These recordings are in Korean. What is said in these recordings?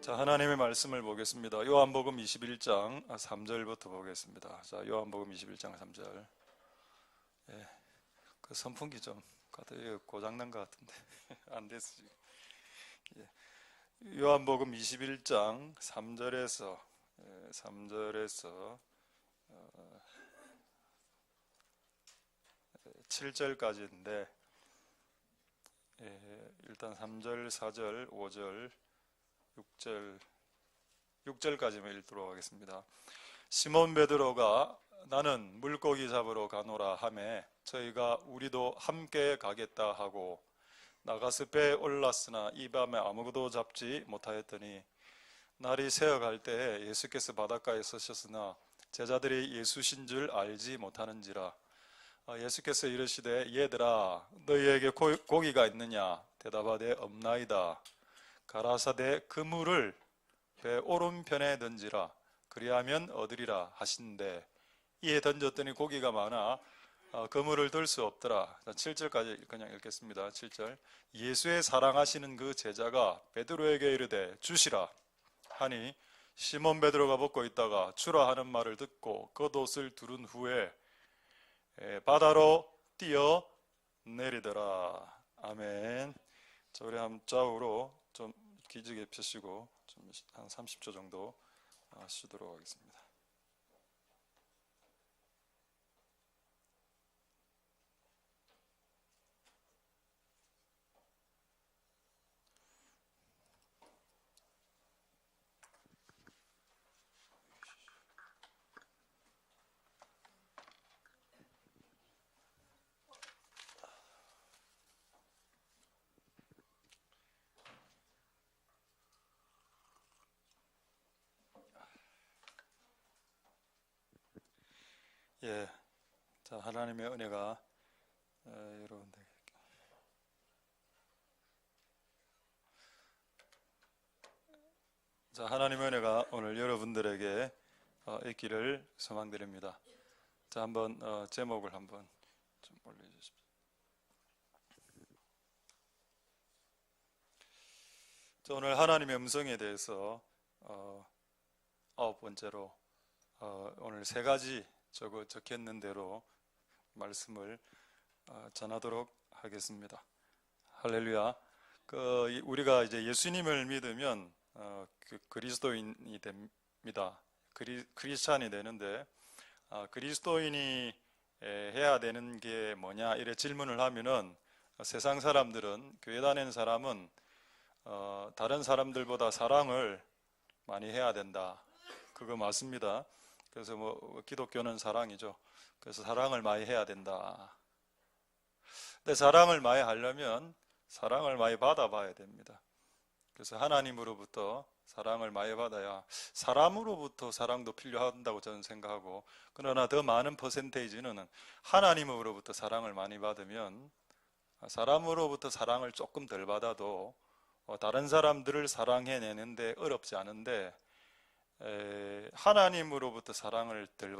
자, 하나님의 말씀을 보겠습니다. 요한복음 21장 3절부터 보겠습니다. 자, 요한복음 21장 3절. 예, 그 선풍기 좀 고장난 것 같은데 안 됐어요. 예, 요한복음 21장 3절에서 7절까지인데, 일단 3절, 4절, 5절, 6절까지만 읽도록 하겠습니다. 시몬 베드로가 나는 물고기 잡으러 가노라 하매 저희가 우리도 함께 가겠다 하고 나가서 배에 올랐으나 이 밤에 아무것도 잡지 못하였더니 날이 새어갈 때에 예수께서 바닷가에 서셨으나 제자들이 예수신 줄 알지 못하는지라. 예수께서 이르시되 얘들아 너희에게 고기가 있느냐 대답하되 없나이다. 가라사대 그물을 배 오른편에 던지라 그리하면 얻으리라 하신대 이에 던졌더니 고기가 많아 그물을 들 수 없더라. 7절까지 그냥 읽겠습니다. 7절. 예수의 사랑하시는 그 제자가 베드로에게 이르되 주시라 하니 시몬 베드로가 벗고 있다가 주라 하는 말을 듣고 겉옷을 두른 후에 바다로 뛰어 내리더라. 아멘. 자, 우리 한번 좌우로 좀 기지개 펴시고 좀 한 30초 정도 쉬도록 하겠습니다. 예, 자, 하나님의 은혜가 여러분들 자, 하나님의 은혜가 오늘 여러분들에게 있기를 소망드립니다. 자, 한번 제목을 한번 좀 올려주십시오. 자, 오늘 하나님의 음성에 대해서 9번째로 오늘 3가지 적혔는 대로 말씀을 전하도록 하겠습니다. 할렐루야. 우리가 이제 예수님을 믿으면 그리스도인이 됩니다. 크리스찬이 되는데 그리스도인이 해야 되는 게 뭐냐 이래 질문을 하면은 세상 사람들은, 교회 다니는 사람은 다른 사람들보다 사랑을 많이 해야 된다. 그거 맞습니다. 그래서 기독교는 사랑이죠. 그래서 사랑을 많이 해야 된다. 근데 사랑을 많이 하려면 사랑을 많이 받아봐야 됩니다. 그래서 하나님으로부터 사랑을 많이 받아야 사람으로부터 사랑도 필요한다고 저는 생각하고, 그러나 더 많은 퍼센테이지는 하나님으로부터 사랑을 많이 받으면 사람으로부터 사랑을 조금 덜 받아도 다른 사람들을 사랑해내는데 어렵지 않은데, 하나님으로부터 사랑을 덜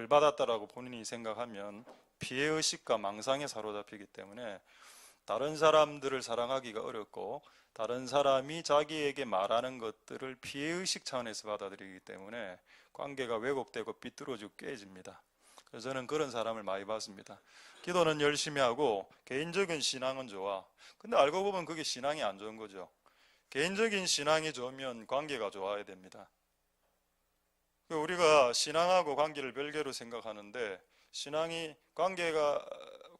받았다라고 본인이 생각하면 피해의식과 망상에 사로잡히기 때문에 다른 사람들을 사랑하기가 어렵고, 다른 사람이 자기에게 말하는 것들을 피해의식 차원에서 받아들이기 때문에 관계가 왜곡되고 삐뚤어지고 깨집니다. 그래서 저는 그런 사람을 많이 봤습니다. 기도는 열심히 하고 개인적인 신앙은 좋아. 근데 알고 보면 그게 신앙이 안 좋은 거죠. 개인적인 신앙이 좋으면 관계가 좋아야 됩니다. 우리가 신앙하고 관계를 별개로 생각하는데,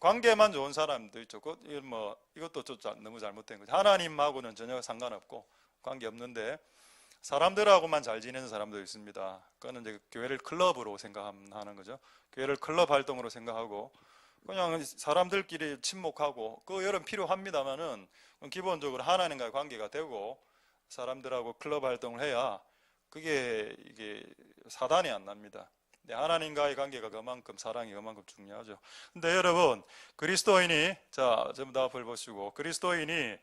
관계만 좋은 사람도 있죠. 이것도 너무 잘못된 거죠. 하나님하고는 전혀 상관없고 관계없는데 사람들하고만 잘 지내는 사람도 있습니다. 그거는 이제 교회를 클럽으로 생각하는 거죠. 교회를 클럽 활동으로 생각하고 그냥 사람들끼리 친목하고, 여러분 필요합니다만은 기본적으로 하나님과의 관계가 되고 사람들하고 클럽 활동을 해야 이게 사단이 안 납니다. 하나님과의 관계가 그만큼, 사랑이 그만큼 중요하죠. 근데 여러분, 그리스도인이, 자, 전부 다 앞을 보시고, 그리스도인이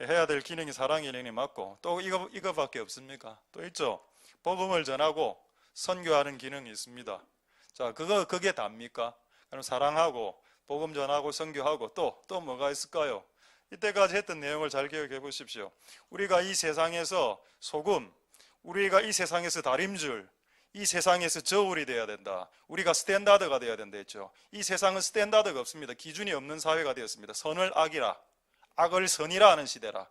해야 될 기능이 사랑 기능이 맞고, 또 이거밖에 없습니까? 또 있죠. 복음을 전하고 선교하는 기능이 있습니다. 자, 그게 답니까? 그럼 사랑하고 복음 전하고 선교하고 또 뭐가 있을까요? 이때까지 했던 내용을 잘 기억해 보십시오. 우리가 이 세상에서 소금, 우리가 이 세상에서 다림줄, 이 세상에서 저울이 돼야 된다. 우리가 스탠다드가 돼야 된다 했죠. 이 세상은 스탠다드가 없습니다. 기준이 없는 사회가 되었습니다. 선을 악이라, 악을 선이라 하는 시대라.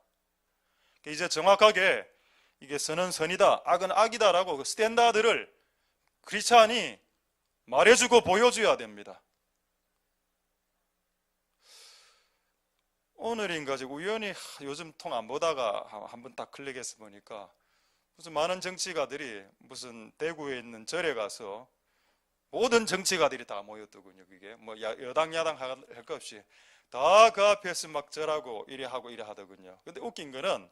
이제 정확하게 이게 선은 선이다, 악은 악이다라고 그 스탠다드를 크리스찬이 말해주고 보여줘야 됩니다. 오늘인가 지금 우연히 요즘 통 안 보다가 한번 딱 클릭해서 보니까 무슨 많은 정치가들이 무슨 대구에 있는 절에 가서 모든 정치가들이 다 모였더군요. 그게 뭐 여당 야당 할 것 없이 다 그 앞에서 막 절하고 이래 하고 이래 하더군요. 근데 웃긴 거는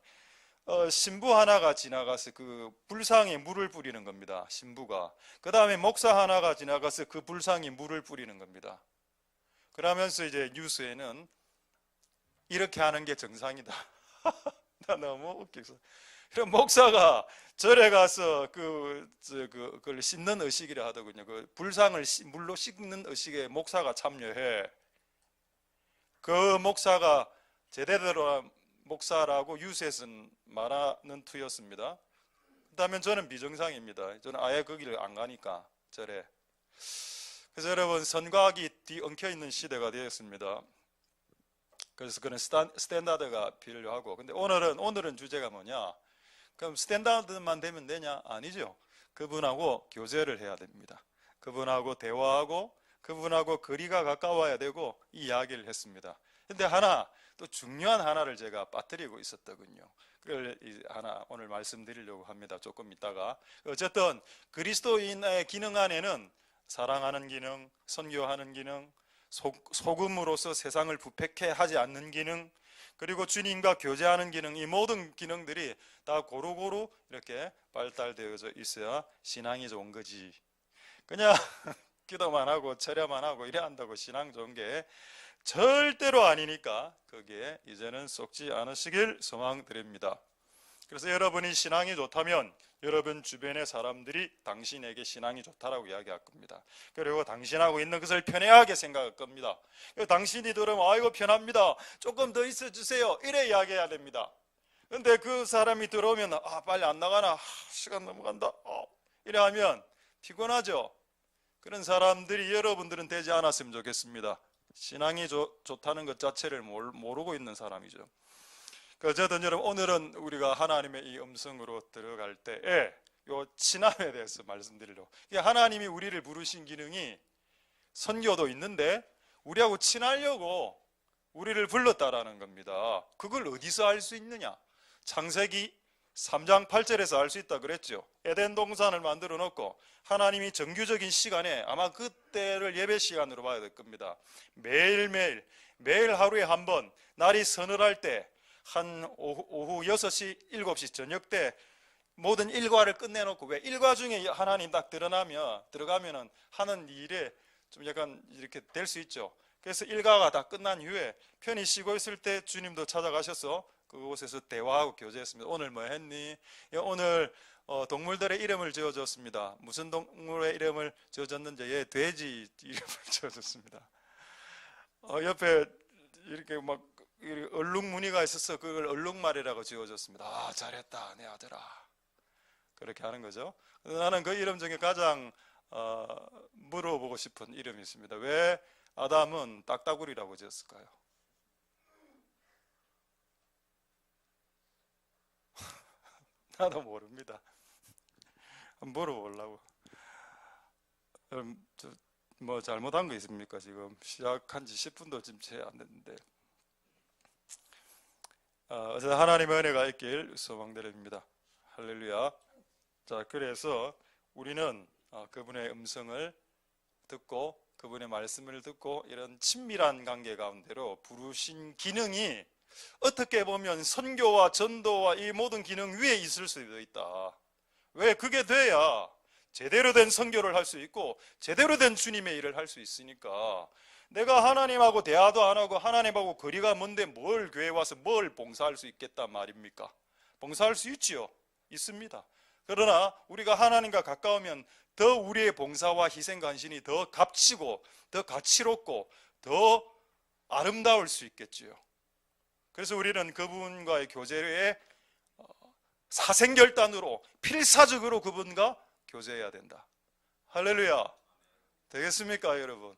신부 하나가 지나가서 그 불상에 물을 뿌리는 겁니다. 신부가. 그 다음에 목사 하나가 지나가서 그 불상에 물을 뿌리는 겁니다. 그러면서 이제 뉴스에는 이렇게 하는 게 정상이다. 나 너무 웃겨서. 그럼 목사가 절에 가서 그걸 씻는 의식이라 하더군요. 그 불상을 물로 씻는 의식에 목사가 참여해. 그 목사가 제대로 목사라고 유세선 말하는 투였습니다. 그렇다면 저는 비정상입니다. 저는 아예 거기를 안 가니까 절에. 그래서 여러분 선과 악이 뒤엉켜 있는 시대가 되었습니다. 그래서 그런 스탠다드가 필요하고, 근데 오늘은 주제가 뭐냐? 그럼 스탠다드만 되면 되냐? 아니죠. 그분하고 교제를 해야 됩니다. 그분하고 대화하고 그분하고 거리가 가까워야 되고 이 이야기를 했습니다. 근데 또 중요한 하나를 제가 빠뜨리고 있었더군요. 그걸 하나 오늘 말씀드리려고 합니다. 조금 있다가. 어쨌든 그리스도인의 기능 안에는 사랑하는 기능, 선교하는 기능, 소금으로서 세상을 부패케 하지 않는 기능, 그리고 주님과 교제하는 기능, 이 모든 기능들이 다 고루고루 이렇게 발달되어져 있어야 신앙이 좋은 거지. 그냥 기도만 하고 철야만 하고 이래 한다고 신앙 좋은 게 절대로 아니니까 거기에 이제는 속지 않으시길 소망드립니다. 그래서 여러분이 신앙이 좋다면 여러분 주변의 사람들이 당신에게 신앙이 좋다라고 이야기할 겁니다. 그리고 당신하고 있는 것을 편애하게 생각할 겁니다. 당신이 들으면 아이고 편합니다, 조금 더 있어 주세요, 이래 이야기해야 됩니다. 근데 그 사람이 들어오면 빨리 안 나가나, 시간 넘어간다, 이래 하면 피곤하죠. 그런 사람들이 여러분들은 되지 않았으면 좋겠습니다. 신앙이 좋다는 것 자체를 모르고 있는 사람이죠. 어쨌든 여러분 오늘은 우리가 하나님의 이 음성으로 들어갈 때에 요 친함에 대해서 말씀드리려고. 하나님이 우리를 부르신 기능이 선교도 있는데 우리하고 친하려고 우리를 불렀다라는 겁니다. 그걸 어디서 알 수 있느냐? 창세기 3장 8절에서 알 수 있다 그랬죠. 에덴 동산을 만들어 놓고 하나님이 정규적인 시간에, 아마 그때를 예배 시간으로 봐야 될 겁니다. 매일 하루에 한 번, 날이 서늘할 때 한 오후 6시, 7시 저녁 때 모든 일과를 끝내놓고, 왜 일과 중에 하나님 딱 들어가면은 하는 일에 좀 약간 이렇게 될 수 있죠. 그래서 일과가 다 끝난 후에 편히 쉬고 있을 때 주님도 찾아가셔서 그곳에서 대화하고 교제했습니다. 오늘 뭐 했니? 오늘 동물들의 이름을 지어줬습니다. 무슨 동물의 이름을 지어줬는지 돼지 이름을 지어줬습니다. 옆에 이렇게 막 얼룩 무늬가 있어서 그걸 얼룩말이라고 지어줬습니다. 잘했다 내 아들아, 그렇게 하는 거죠. 나는 그 이름 중에 가장 물어보고 싶은 이름이 있습니다. 왜 아담은 딱따구리라고 지었을까요? 나도 모릅니다. 물어보려고. 뭐 잘못한 거 있습니까? 지금 시작한 지 10분도 지금 채 안 됐는데. 어쨌든 하나님의 은혜가 있길 소망드립니다. 할렐루야. 자, 그래서 우리는 그분의 음성을 듣고 그분의 말씀을 듣고 이런 친밀한 관계 가운데로 부르신 기능이 어떻게 보면 선교와 전도와 이 모든 기능 위에 있을 수도 있다. 왜? 그게 돼야 제대로 된 선교를 할 수 있고 제대로 된 주님의 일을 할 수 있으니까. 내가 하나님하고 대화도 안 하고 하나님하고 거리가 먼데 뭘 교회 와서 뭘 봉사할 수 있겠단 말입니까? 봉사할 수 있지요. 있습니다. 그러나 우리가 하나님과 가까우면 더 우리의 봉사와 희생 간신이 더 값지고 더 가치롭고 더 아름다울 수 있겠지요. 그래서 우리는 그분과의 교제에 사생결단으로 필사적으로 그분과 교제해야 된다. 할렐루야. 되겠습니까, 여러분?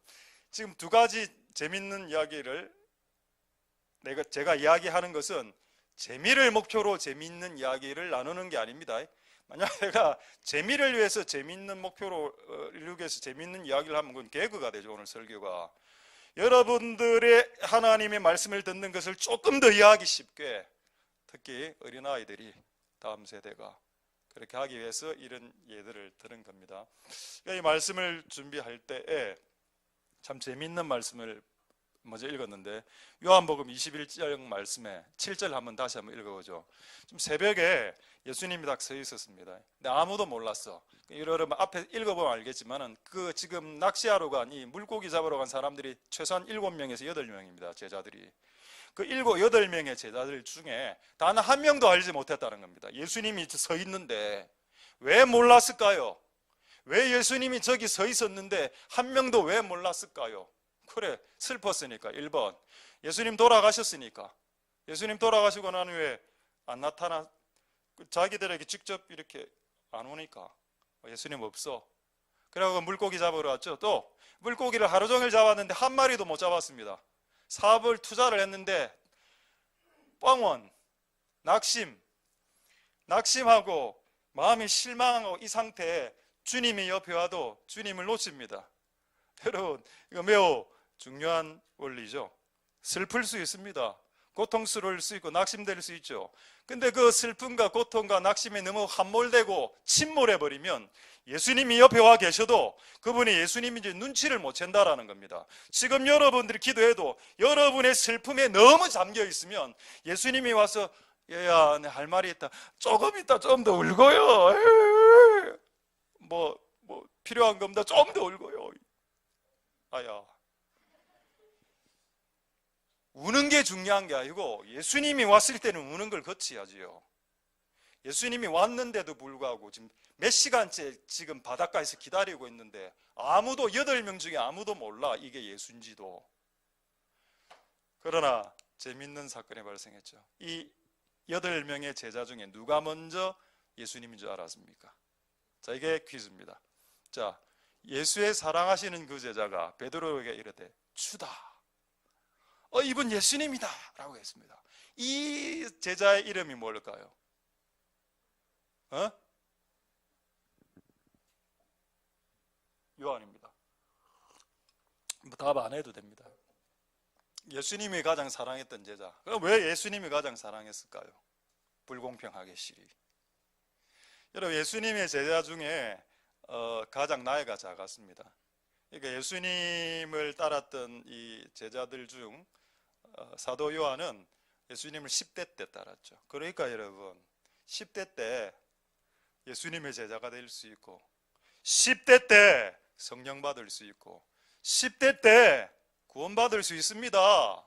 지금 두 가지 재밌는 이야기를 제가 이야기하는 것은 재미를 목표로 재미있는 이야기를 나누는 게 아닙니다. 만약 내가 재미를 위해서 재미있는 목표로 이루기 위해서 재미있는 이야기를 하면 그건 개그가 되죠. 오늘 설교가 여러분들의 하나님의 말씀을 듣는 것을 조금 더 이해하기 쉽게, 특히 어린아이들이 다음 세대가 그렇게 하기 위해서 이런 예들을 들은 겁니다. 이 말씀을 준비할 때에 참 재미있는 말씀을 먼저 읽었는데, 요한복음 21장 말씀에 7절 다시 한번 읽어보죠. 좀 새벽에 예수님이 딱 서 있었습니다. 근데 아무도 몰랐어. 여러분 앞에 읽어보면 알겠지만은 그 지금 낚시하러 간 이 물고기 잡으러 간 사람들이 최소한 7명에서 8명입니다. 제자들이. 그 7, 8명의 제자들 중에 단 한 명도 알지 못했다는 겁니다. 예수님이 서 있는데 왜 몰랐을까요? 왜 예수님이 저기 서 있었는데 한 명도 왜 몰랐을까요? 그래, 슬펐으니까. 1번, 예수님 돌아가셨으니까. 예수님 돌아가시고 난 후에 안 나타나, 자기들에게 직접 이렇게 안 오니까 예수님 없어. 그래서 물고기 잡으러 왔죠. 또 물고기를 하루 종일 잡았는데 한 마리도 못 잡았습니다. 사업을 투자를 했는데 뻥원, 낙심하고 마음이 실망하고 이 상태에 주님이 옆에 와도 주님을 놓칩니다. 여러분, 이거 매우 중요한 원리죠. 슬플 수 있습니다. 고통스러울 수 있고 낙심될 수 있죠. 근데 그 슬픔과 고통과 낙심에 너무 함몰되고 침몰해버리면 예수님이 옆에 와 계셔도 그분이 예수님인지 눈치를 못 챈다라는 겁니다. 지금 여러분들이 기도해도 여러분의 슬픔에 너무 잠겨 있으면 예수님이 와서 얘야, 내 할 말이 있다. 조금 있다 좀 더 울고요. 뭐 필요한 겁니다. 좀 더 울고요. 아야. 우는 게 중요한 게 아니고 예수님이 왔을 때는 우는 걸 거치야지요. 예수님이 왔는데도 불구하고 지금 몇 시간째 지금 바닷가에서 기다리고 있는데 아무도 8명 중에 아무도 몰라 이게 예수인지도. 그러나 재밌는 사건이 발생했죠. 이 8명의 제자 중에 누가 먼저 예수님인 줄 알았습니까? 자, 이게 퀴즈입니다. 자, 예수의 사랑하시는 그 제자가 베드로에게 이르되 주다. 이분 예수님이다 라고 했습니다. 이 제자의 이름이 뭘까요? 요한입니다. 답 안 해도 됩니다. 예수님이 가장 사랑했던 제자. 그럼 왜 예수님이 가장 사랑했을까요? 불공평하게 시리. 여러분, 예수님의 제자 중에 가장 나이가 작았습니다. 그러니까 예수님을 따랐던 이 제자들 중 사도 요한은 예수님을 10대 때 따랐죠. 그러니까 여러분, 10대 때 예수님의 제자가 될 수 있고 10대 때 성령 받을 수 있고 10대 때 구원받을 수 있습니다.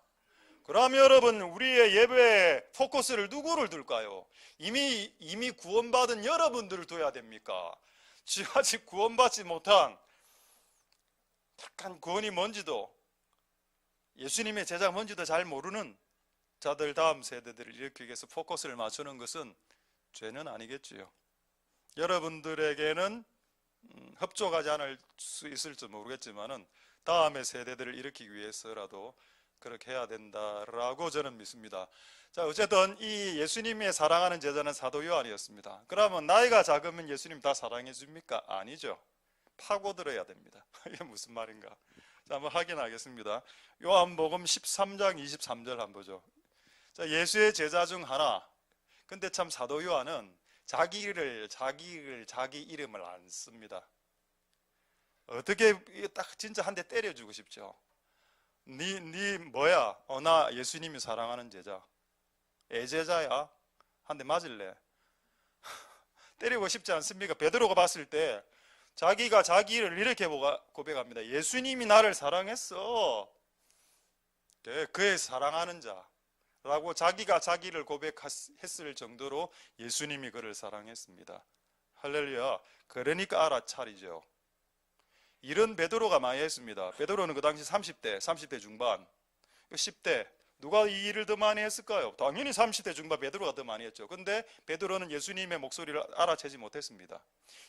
그럼 여러분, 우리의 예배에 포커스를 누구를 둘까요? 이미 구원받은 여러분들을 둬야 됩니까? 아직 구원받지 못한, 약간 구원이 뭔지도, 예수님의 제자가 뭔지도 잘 모르는 자들, 다음 세대들을 일으키기 위해서 포커스를 맞추는 것은 죄는 아니겠지요. 여러분들에게는 협조하지 않을 수 있을지 모르겠지만은 다음의 세대들을 일으키기 위해서라도 그렇게 해야 된다라고 저는 믿습니다. 자, 어쨌든 이 예수님의 사랑하는 제자는 사도 요한이었습니다. 그러면 나이가 작으면 예수님 다 사랑해 줍니까? 아니죠. 파고들어야 됩니다. 이게 무슨 말인가? 자, 한번 확인하겠습니다. 요한복음 13장 23절 한번 보죠. 자, 예수의 제자 중 하나. 근데 참 사도 요한은 자기 이름을 안 씁니다. 어떻게 딱 진짜 한 대 때려주고 싶죠. 네 뭐야? 나 예수님이 사랑하는 제자. 애제자야? 한 대 맞을래? 때리고 싶지 않습니까? 베드로가 봤을 때 자기가 자기를 이렇게 고백합니다. 예수님이 나를 사랑했어. 그의 사랑하는 자라고 자기가 자기를 고백했을 정도로 예수님이 그를 사랑했습니다. 할렐루야. 그러니까 알아차리죠. 이런 베드로가 많이 했습니다. 베드로는 그 당시 30대 중반, 10대 누가 이 일을 더 많이 했을까요? 당연히 30대 중반 베드로가 더 많이 했죠. 근데 베드로는 예수님의 목소리를 알아채지 못했습니다.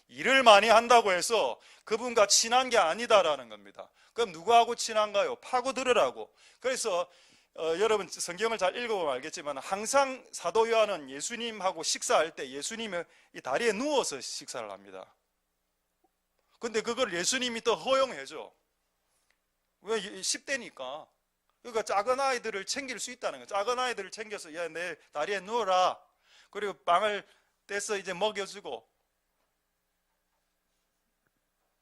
일을 많이 한다고 해서 그분과 친한 게 아니다라는 겁니다. 그럼 누구하고 친한가요? 파고들으라고. 그래서 여러분 성경을 잘 읽어보면 알겠지만 항상 사도 요한은 예수님하고 식사할 때 예수님의 이 다리에 누워서 식사를 합니다. 근데 그걸 예수님이 또 허용해줘. 왜? 10대니까. 그러니까 작은 아이들을 챙길 수 있다는 거예요. 작은 아이들을 챙겨서 야, 내 다리에 누워라. 그리고 빵을 떼서 이제 먹여주고,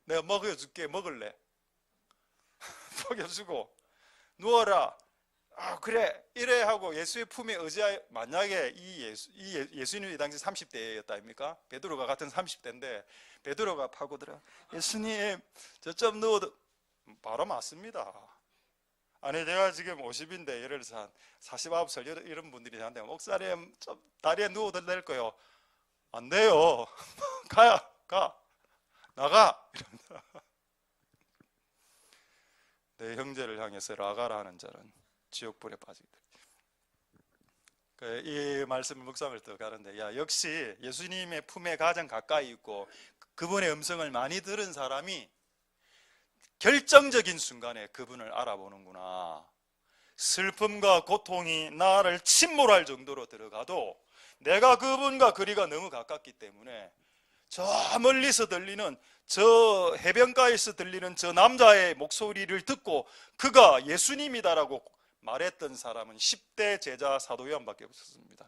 내가 먹여줄게. 먹을래? 먹여주고 누워라. 아, 그래. 이래 하고 예수의 품에 의지하여, 만약에 예수님이 당시 30대였다 아닙니까? 베드로가 같은 30대인데 베드로가 파고들어, 예수님 저 좀 누워도, 바로 맞습니다. 아니 제가 지금 50인데 예를 들어서 한 49살 이런 분들이 저한테 목사님 좀 다리에 누워도 될 거요. 안 돼요. 가 나가 이런다. 내 형제를 향해서 라가라는 자는 지옥불에 빠지게 돼. 이 말씀을 묵상을 더 가는데, 야, 역시 예수님의 품에 가장 가까이 있고 그분의 음성을 많이 들은 사람이 결정적인 순간에 그분을 알아보는구나. 슬픔과 고통이 나를 침몰할 정도로 들어가도 내가 그분과 거리가 너무 가깝기 때문에 저 멀리서 들리는, 저 해변가에서 들리는 저 남자의 목소리를 듣고 그가 예수님이다라고 말했던 사람은 10대 제자 사도 요한밖에 없었습니다.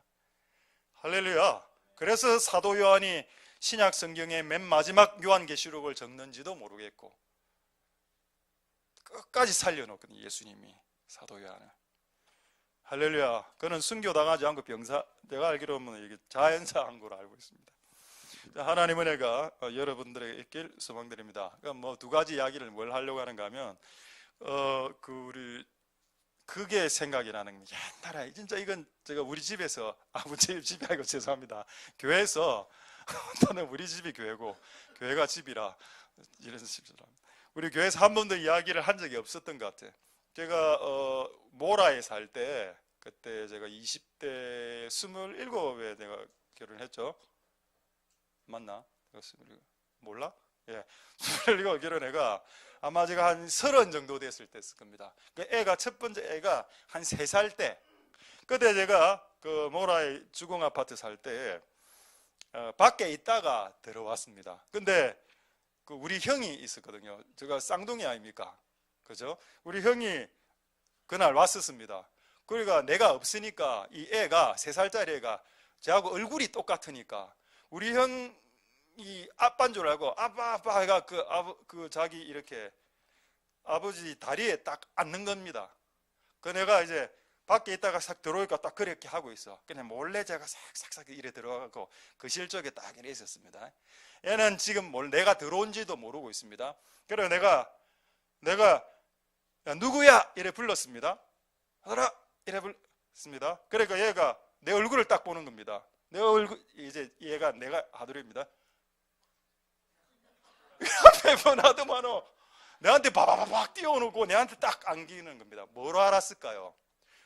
할렐루야. 그래서 사도 요한이 신약 성경의 맨 마지막 요한계시록을 적는지도 모르겠고 끝까지 살려놓거든요. 예수님이 사도 요한을. 할렐루야. 그는 순교당하지 않고 내가 알기로는 이게 자연사한 걸로 알고 있습니다. 하나님 은혜가 여러분들에게 있길 소망드립니다. 뭐 두 가지 이야기를 뭘 하려고 하는가 하면 우리 그게 생각이 나는, 옛날에 진짜 이건 제가 우리 집에서, 우리 집이 아니고 죄송합니다, 교회에서 나는 우리 집이 교회고 교회가 집이라 이래서 집이라 우리 교회에서 한 번도 이야기를 한 적이 없었던 것 같아요. 제가 모라에 살 때, 그때 제가 20대 27에 내가 결혼했죠. 맞나? 몰라? 예, 27 결혼해가 아마 제가 한 30 정도 됐을 때 했을 겁니다. 그 애가, 첫 번째 애가 한 3살 때, 그때 제가 그 모라의 주공 아파트 살 때 밖에 있다가 들어왔습니다. 근데 그 우리 형이 있었거든요. 제가 쌍둥이 아닙니까? 그죠? 우리 형이 그날 왔었습니다. 그러니까 내가 없으니까 이 애가, 3살짜리 애가 저하고 얼굴이 똑같으니까 우리 형이 아빠인 줄 알고 아빠 해가 그 자기 이렇게 아버지 다리에 딱 앉는 겁니다. 그 내가 이제 밖에 있다가 싹 들어오니까 딱 그렇게 하고 있어. 그냥 몰래 제가 싹싹싹 이래 들어가고 그 실적에 딱 이래 있었습니다. 얘는 지금 내가 들어온지도 모르고 있습니다. 그래서 내가 야, 누구야? 이래 불렀습니다. 하더라 이래 불렀습니다. 그러니까 얘가 내 얼굴을 딱 보는 겁니다. 내 얼굴, 이제 얘가 내가 하더랍니다. 앞에 번하더만은 내한테 바바바박 뛰어오고 내한테 딱 안기는 겁니다. 뭐로 알았을까요?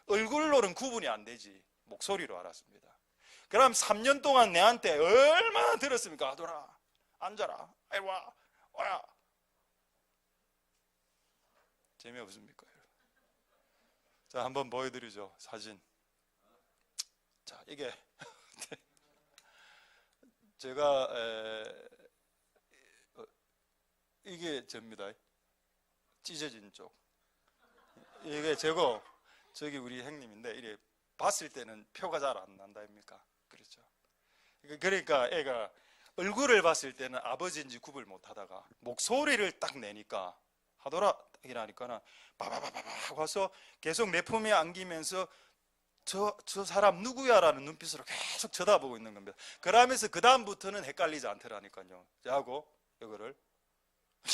얼굴로는 구분이 안 되지 목소리로 알았습니다. 그럼 3년 동안 내한테 얼마나 들었습니까? 하더라, 앉아라, 아이 와라. 재미없습니까? 자, 한번 보여드리죠. 사진. 자, 이게 제가 이게 접니다. 찢어진 쪽. 이게 저기 우리 형님인데, 이래 봤을 때는 표가 잘 안 난다 아닙니까? 그렇죠. 그러니까 애가 얼굴을 봤을 때는 아버지인지 구별 못 하다가 목소리를 딱 내니까 하더라 이라니까는 바바바바바 와서 계속 내 품에 안기면서 저 사람 누구야라는 눈빛으로 계속 쳐다보고 있는 겁니다. 그러면서 그 다음부터는 헷갈리지 않더라니까요. 하고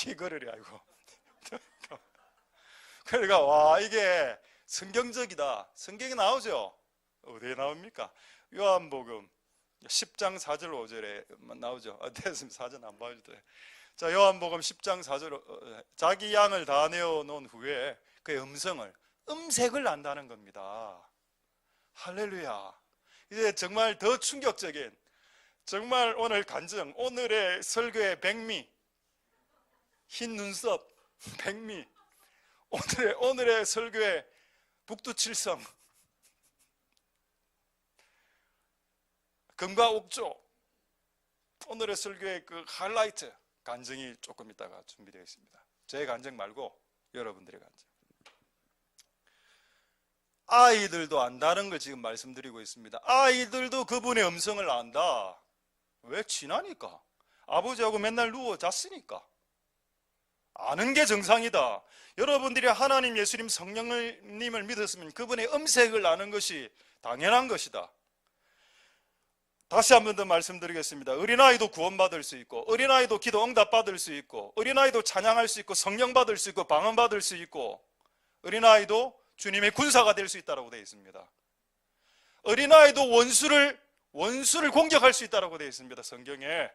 이거를 알고 그러니까 와, 이게 성경적이다. 성경에 나오죠. 어디에 나옵니까? 요한복음 10장 4절 5절에 나오죠. 됐습니다. 사전 안 봐도 돼. 자, 요한복음 10장 4절, 자기 양을 다 내어 놓은 후에 그의 음성을 음색을 안다는 겁니다. 할렐루야. 이제 정말 더 충격적인, 정말 오늘 간증, 오늘의 설교의 백미, 흰 눈썹 백미, 오늘의 설교의 북두칠성, 금과 옥조, 오늘의 설교의 그 하이라이트 간증이 조금 있다가 준비되어 있습니다. 제 간증 말고 여러분들의 간증. 아이들도 안다는 걸 지금 말씀드리고 있습니다. 아이들도 그분의 음성을 안다. 왜? 지나니까. 아버지하고 맨날 누워 잤으니까. 아는 게 정상이다. 여러분들이 하나님, 예수님, 성령님을 믿었으면 그분의 음색을 아는 것이 당연한 것이다. 다시 한 번 더 말씀드리겠습니다. 어린아이도 구원받을 수 있고, 어린아이도 기도 응답받을 수 있고, 어린아이도 찬양할 수 있고, 성령 받을 수 있고, 방언받을 수 있고, 어린아이도 주님의 군사가 될 수 있다고 되어 있습니다. 어린아이도 원수를 공격할 수 있다고 되어 있습니다, 성경에.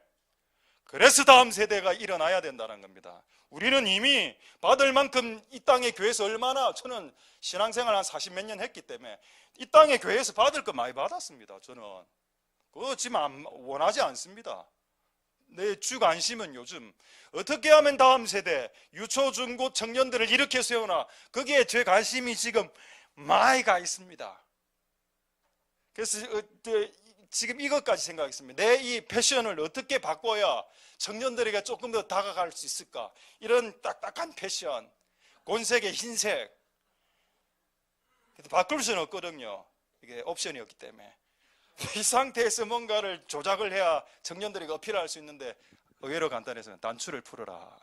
그래서 다음 세대가 일어나야 된다는 겁니다. 우리는 이미 받을 만큼 이 땅의 교회에서 얼마나, 저는 신앙생활 한 40몇 년 했기 때문에 이 땅의 교회에서 받을 거 많이 받았습니다. 저는 그거 지금 원하지 않습니다. 내 주 관심은 요즘 어떻게 하면 다음 세대 유초, 중고 청년들을 이렇게 세우나, 거기에 제 관심이 지금 많이 가 있습니다. 그래서 지금 이것까지 생각했습니다. 내 이 패션을 어떻게 바꿔야 청년들에게 조금 더 다가갈 수 있을까? 이런 딱딱한 패션, 곤색의 흰색, 바꿀 수는 없거든요. 이게 옵션이 없기 때문에. 이 상태에서 뭔가를 조작을 해야 청년들에게 어필할 수 있는데, 의외로 간단해서 단추를 풀어라.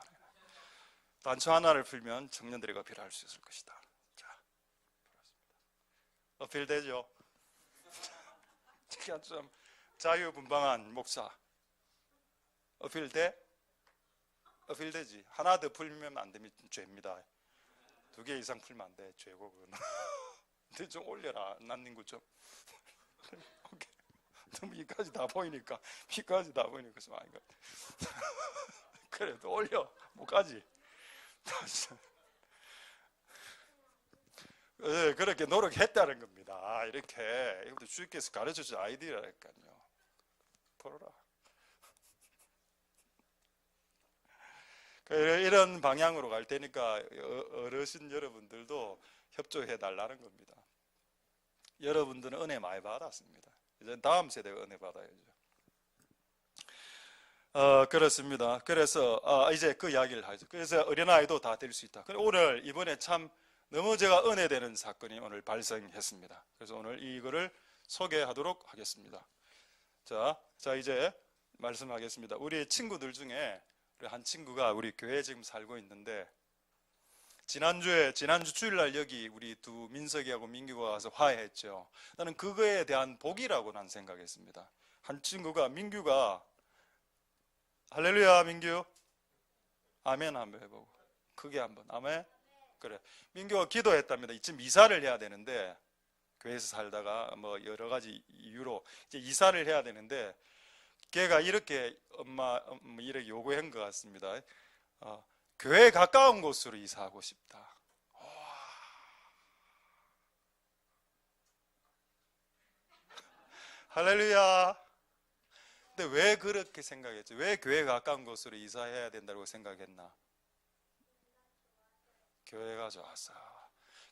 단추 하나를 풀면 청년들에게 어필할 수 있을 것이다. 자, 어필되죠? 좀 자유분방한 목사. 어필돼? 어필되지. 하나 더 풀면 안 되면 죄입니다. 2개 이상 풀면 안 돼. 죄고 그거는. 근데 좀 올려라. 난닝구 좀. 오케이. 너무 이까지 다 보이니까 좀 아닌 것 같아. 그래도 올려. 뭐까지. 네, 그렇게 노력했다는 겁니다. 이렇게 이것도 주님께서 가르쳐준 아이디어라니까요. 풀어라. 이런 방향으로 갈 테니까 어르신 여러분들도 협조해 달라는 겁니다. 여러분들은 은혜 많이 받았습니다. 이제 다음 세대가 은혜 받아야죠. 그렇습니다. 그래서 이제 그 이야기를 하죠. 그래서 어린아이도 다 될 수 있다. 오늘 이번에 참 너무 제가 은혜되는 사건이 오늘 발생했습니다. 그래서 오늘 이거를 소개하도록 하겠습니다. 자 이제 말씀하겠습니다. 우리 친구들 중에 우리 한 친구가 우리 교회에 지금 살고 있는데, 지난주 주일날 여기 우리 두 민석이하고 민규가 와서 화해했죠. 나는 그거에 대한 복이라고 난 생각했습니다. 한 친구가, 민규가, 할렐루야 민규, 아멘 한번 해보고, 크게 한번 아멘. 그래, 민규가 기도했답니다. 지금 이사를 해야 되는데, 교회에서 살다가 뭐 여러 가지 이유로 이제 이사를 해야 되는데, 걔가 이렇게 이렇게 요구한 것 같습니다. 교회에 가까운 곳으로 이사하고 싶다. 할렐루야. 근데 왜 그렇게 생각했죠? 왜 교회에 가까운 곳으로 이사해야 된다고 생각했나? 교회가 좋았어.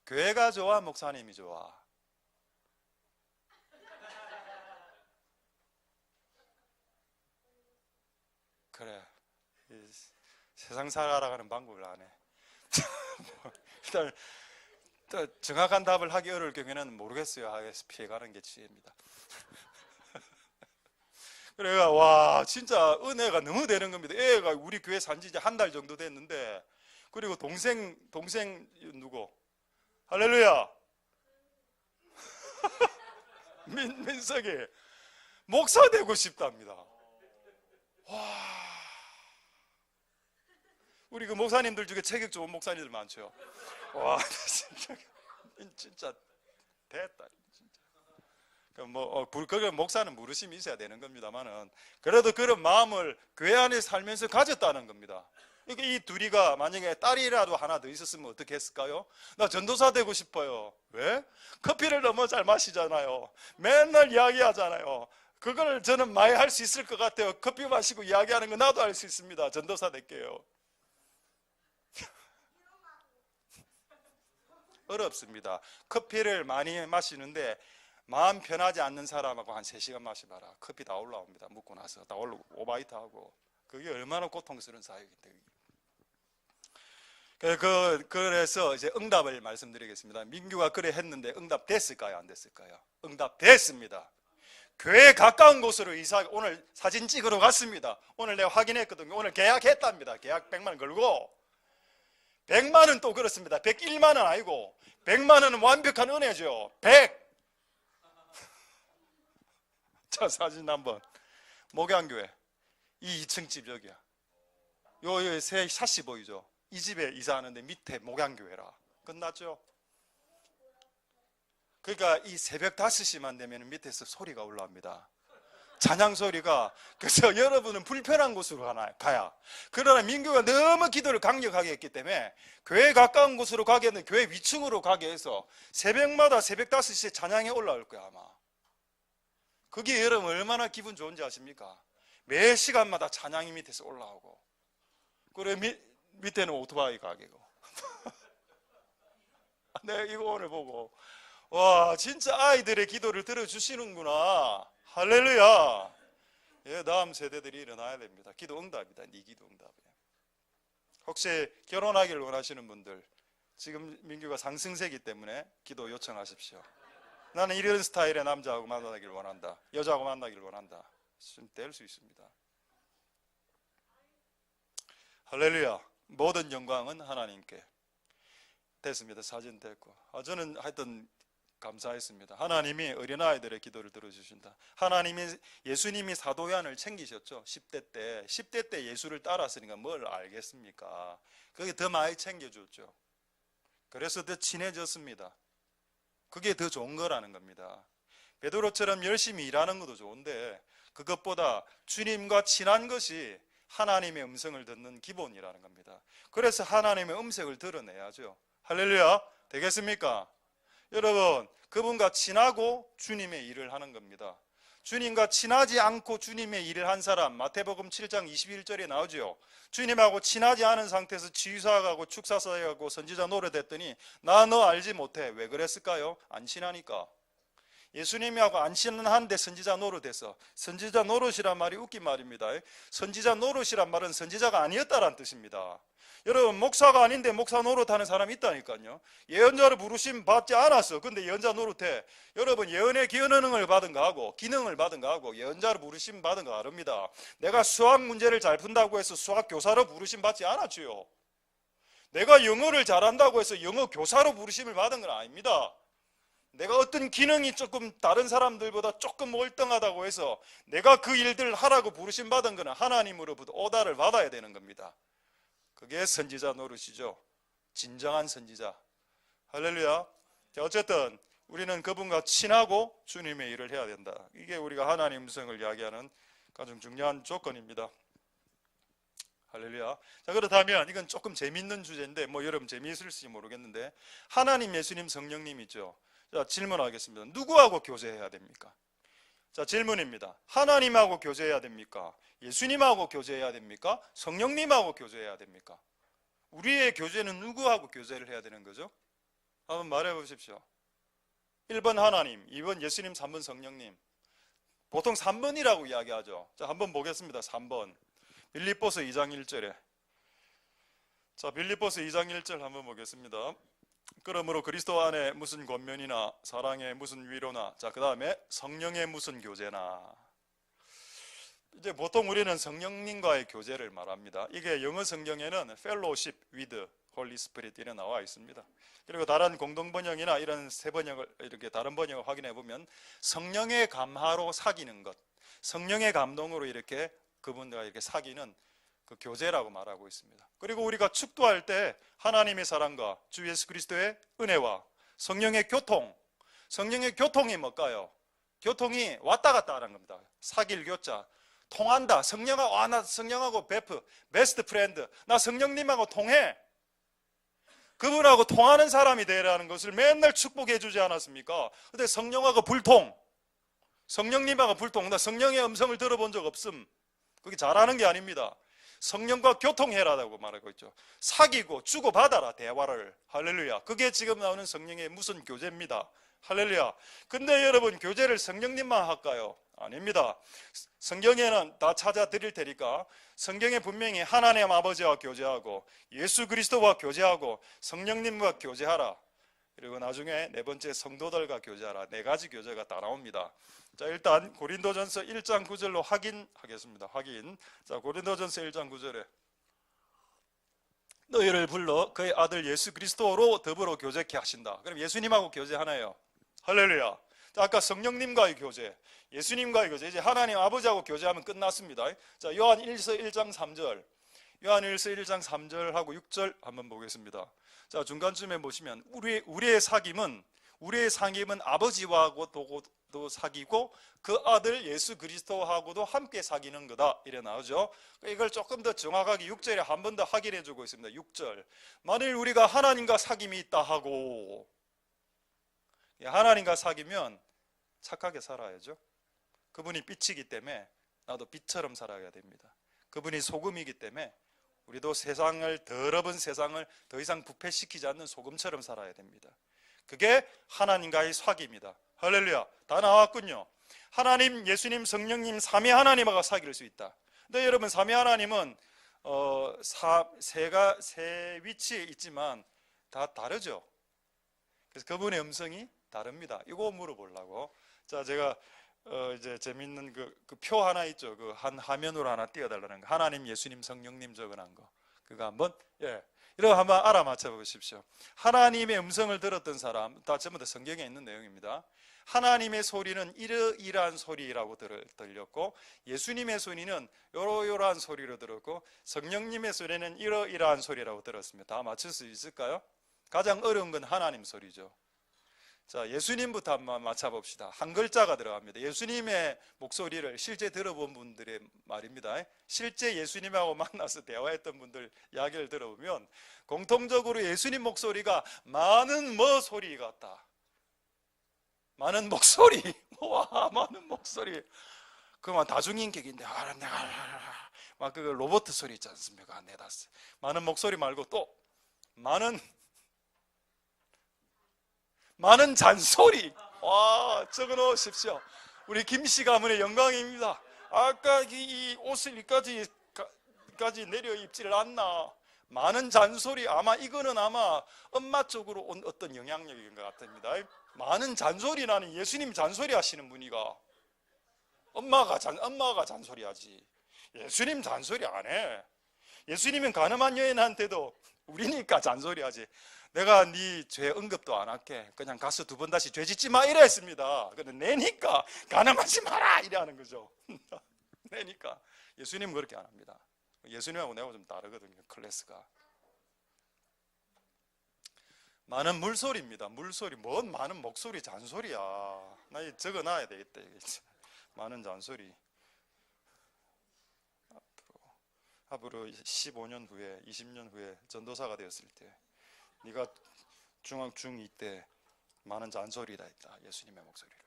교회가 좋아, 목사님이 좋아? 그래, 세상 살아가는 방법을 안 해. 일단 정확한 답을 하기 어려울 경우에는 모르겠어요 하겠어 피해가는 게 지혜입니다. 그래가 와 진짜 은혜가 너무 되는 겁니다. 애가 우리 교회 산지 이제 한 달 정도 됐는데, 그리고 동생 누구? 할렐루야. 민석이 목사 되고 싶답니다. 와, 우리 그 목사님들 중에 체격 좋은 목사님들 많죠. 와, 진짜 됐다. 진짜. 그게 목사는 무르심이 있어야 되는 겁니다만은, 그래도 그런 마음을 교회 안에 살면서 가졌다는 겁니다. 이 둘이가 만약에 딸이라도 하나 더 있었으면 어떻게 했을까요? 나 전도사 되고 싶어요. 왜? 커피를 너무 잘 마시잖아요. 맨날 이야기하잖아요. 그걸 저는 많이 할 수 있을 것 같아요. 커피 마시고 이야기하는 거 나도 할 수 있습니다. 전도사 될게요. 어렵습니다. 커피를 많이 마시는데 마음 편하지 않는 사람하고 한 3시간 마셔봐라. 커피 다 올라옵니다. 묵고 나서 다 올라오고 오바이트 하고. 그게 얼마나 고통스러운 사역인데. 그래서 이제 응답을 말씀드리겠습니다. 민규가 그래 했는데 응답 됐을까요? 안 됐을까요? 응답 됐습니다. 교회 가까운 곳으로 오늘 사진 찍으러 갔습니다. 오늘 내가 확인했거든요. 오늘 계약했답니다. 계약 100만 걸고 100만 원 또 그렇습니다. 101만 원 아니고 100만 원은 완벽한 은혜죠. 100. 자, 사진 한번. 목양교회 이 2층 집 여기야. 요 새 샷시 보이죠? 이 집에 이사하는데 밑에 목양교회라. 끝났죠? 그러니까 이 새벽 5시만 되면 밑에서 소리가 올라옵니다. 찬양 소리가. 그래서 여러분은 불편한 곳으로 가야. 그러나 민규가 너무 기도를 강력하게 했기 때문에 교회 가까운 곳으로 가게 하는 교회 위층으로 가게 해서 새벽마다 새벽 5시에 찬양에 올라올 거야 아마. 그게 여러분 얼마나 기분 좋은지 아십니까? 매 시간마다 찬양이 밑에서 올라오고, 그리고 밑에는 오토바이 가게고. 내가 이거 오늘 보고 와, 진짜 아이들의 기도를 들어주시는구나. 할렐루야. 예, 다음 세대들이 일어나야 됩니다. 기도 응답이다. 네 기도 응답이야. 혹시 결혼하기를 원하시는 분들, 지금 민규가 상승세기 때문에 기도 요청하십시오. 나는 이런 스타일의 남자하고 만나기를 원한다. 여자하고 만나기를 원한다. 좀 될 수 있습니다. 할렐루야. 모든 영광은 하나님께. 됐습니다. 사진 됐고. 저는 하여튼 감사했습니다. 하나님이 어린아이들의 기도를 들어주신다. 예수님이 사도 요한을 챙기셨죠. 10대 때 예수를 따랐으니까 뭘 알겠습니까? 그게 더 많이 챙겨줬죠. 그래서 더 친해졌습니다. 그게 더 좋은 거라는 겁니다. 베드로처럼 열심히 일하는 것도 좋은데 그것보다 주님과 친한 것이 하나님의 음성을 듣는 기본이라는 겁니다. 그래서 하나님의 음성을 드러내야죠. 할렐루야. 되겠습니까? 여러분, 그분과 친하고 주님의 일을 하는 겁니다. 주님과 친하지 않고 주님의 일을 한 사람, 마태복음 7장 21절에 나오죠. 주님하고 친하지 않은 상태에서 지휘사하고 축사사하고 선지자 노릇했더니 나 너 알지 못해. 왜 그랬을까요? 안 친하니까. 예수님하고 안 친한데 선지자 노릇해서. 선지자 노릇이란 말이 웃긴 말입니다. 선지자 노릇이란 말은 선지자가 아니었다라는 뜻입니다. 여러분, 목사가 아닌데 목사 노릇하는 사람이 있다니까요. 예언자를 부르심 받지 않았어. 근데 예언자 노릇해. 여러분, 예언의 기능을 받은 거하고 예언자를 부르심 받은 거 다릅니다. 내가 수학 문제를 잘 푼다고 해서 수학 교사로 부르심 받지 않았지요. 내가 영어를 잘한다고 해서 영어 교사로 부르심을 받은 건 아닙니다. 내가 어떤 기능이 조금 다른 사람들보다 조금 월등하다고 해서 내가 그 일들을 하라고 부르심 받은 것은 하나님으로부터 오다를 받아야 되는 겁니다. 그게 선지자 노릇이죠. 진정한 선지자. 할렐루야. 자, 어쨌든 우리는 그분과 친하고 주님의 일을 해야 된다. 이게 우리가 하나님 음성을 이야기하는 가장 중요한 조건입니다. 할렐루야. 자, 그렇다면 이건 조금 재밌는 주제인데 여러분 재미있을지 모르겠는데, 하나님, 예수님, 성령님 있죠. 자, 질문하겠습니다. 누구하고 교제해야 됩니까? 자, 질문입니다. 하나님하고 교제해야 됩니까? 예수님하고 교제해야 됩니까? 성령님하고 교제해야 됩니까? 우리의 교제는 누구하고 교제를 해야 되는 거죠? 한번 말해 보십시오. 1번 하나님, 2번 예수님, 3번 성령님. 보통 3번이라고 이야기하죠. 자, 한번 보겠습니다. 3번. 빌립보서 2장 1절에. 자, 빌립보서 2장 1절 한번 보겠습니다. 그러므로 그리스도 안에 무슨 권면이나 사랑의 무슨 위로나, 자, 그 다음에 성령의 무슨 교제나. 이제 보통 우리는 성령님과의 교제를 말합니다. 이게 영어 성경에는 fellowship with Holy Spirit 이렇게 나와 있습니다. 그리고 다른 공동 번역이나 이런 새 번역을 이렇게 다른 번역을 확인해 보면 성령의 감화로 사귀는 것, 성령의 감동으로 이렇게 그분들과 이렇게 사귀는 그 교제라고 말하고 있습니다. 그리고 우리가 축도할 때 하나님의 사랑과 주 예수 그리스도의 은혜와 성령의 교통, 성령의 교통이 뭘까요? 교통이 왔다 갔다 하는 겁니다. 사귈 교자. 통한다. 성령하고, 나 성령하고 베스트 프렌드. 나 성령님하고 통해. 그분하고 통하는 사람이 되라는 것을 맨날 축복해 주지 않았습니까? 근데 성령하고 불통. 성령님하고 불통. 나 성령의 음성을 들어본 적 없음. 그게 잘하는 게 아닙니다. 성령과 교통해라라고 말하고 있죠. 사귀고 주고받아라, 대화를. 할렐루야. 그게 지금 나오는 성령의 무슨 교제입니다. 할렐루야. 근데 여러분, 교제를 성령님만 할까요? 아닙니다. 성경에는 다 찾아 드릴 테니까 성경에 분명히 하나님 아버지와 교제하고 예수 그리스도와 교제하고 성령님과 교제하라. 그리고 나중에 네 번째 성도들과 교제하라. 네 가지 교제가 다 나옵니다. 자, 일단 고린도전서 1장 9절로 확인하겠습니다. 확인. 자, 고린도전서 1장 9절에 너희를 불러 그의 아들 예수 그리스도로 더불어 교제케 하신다. 그럼 예수님하고 교제하나요? 할렐루야. 자, 아까 성령님과의 교제, 예수님과의 교제, 이제 하나님 아버지하고 교제하면 끝났습니다. 자, 요한일서 1장 3절, 요한일서 1장 3절하고 6절 한번 보겠습니다. 자, 중간쯤에 보시면 우리의 사귐은 아버지와도 사귀고 그 아들 예수 그리스도하고도 함께 사귀는 거다, 이래 나오죠. 이걸 조금 더 정확하게 6절에 한 번 더 확인해 주고 있습니다. 6절. 만일 우리가 하나님과 사귐이 있다 하고, 하나님과 사귀면 착하게 살아야죠. 그분이 빛이기 때문에 나도 빛처럼 살아야 됩니다. 그분이 소금이기 때문에 우리도 더러운 세상을 더 이상 부패시키지 않는 소금처럼 살아야 됩니다. 그게 하나님과의 사귐입니다. 할렐루야. 다 나왔군요. 하나님, 예수님, 성령님, 삼위 하나님과 사귈 수 있다. 근데 여러분, 삼위 하나님은 세 위치에 있지만 다 다르죠. 그래서 그분의 음성이 다릅니다. 이거 물어보려고. 자, 제가 이제 재밌는 그 표 하나 있죠. 그 한 화면으로 하나 띄워달라는 거. 하나님, 예수님, 성령님 적어놓은 거. 그거 한번, 이거 한번 알아맞혀 보십시오. 하나님의 음성을 들었던 사람, 다 전부 다 성경에 있는 내용입니다. 하나님의 소리는 이러이러한 소리라고 들렸고, 예수님의 소리는 요러요러한 소리로 들었고, 성령님의 소리는 이러이러한 소리라고 들었습니다. 다 맞출 수 있을까요? 가장 어려운 건 하나님 소리죠. 자, 예수님부터 한번 맞춰봅시다. 한 글자가 들어갑니다. 예수님의 목소리를 실제 들어본 분들의 말입니다. 실제 예수님하고 만나서 대화했던 분들 이야기를 들어보면 공통적으로 예수님 목소리가 많은 소리 같다. 많은 목소리. 와, 많은 목소리. 그만 다중인격인데, 막 그 로봇 소리 있지 않습니까? 네다스. 많은 목소리 말고 또 많은 잔소리. 와, 적어 놓으십시오. 우리 김씨 가문의 영광입니다. 아까 이 옷을 여기까지 내려 입지를 않나. 많은 잔소리. 이거는 엄마 쪽으로 온 어떤 영향력인 것 같습니다. 많은 잔소리. 나는 예수님 잔소리 하시는 분이가 엄마가 잔소리 하지. 예수님 잔소리 안 해. 예수님은 가늠한 여인한테도 우리니까 잔소리 하지. 내가 네 죄 언급도 안 할게. 그냥 가서 2번 다시 죄 짓지 마, 이래 했습니다. 근데 내니까 가늠하지 마라, 이래 하는 거죠. 내니까. 예수님은 그렇게 안 합니다. 예수님하고 내가 좀 다르거든요, 클래스가. 많은 물소리입니다. 물소리. 뭔 많은 목소리, 잔소리야. 나 적어놔야 되겠다. 많은 잔소리. 앞으로 15년 후에, 20년 후에 전도사가 되었을 때, 네가 중2 때 많은 잔소리다 했다. 예수님의 목소리를.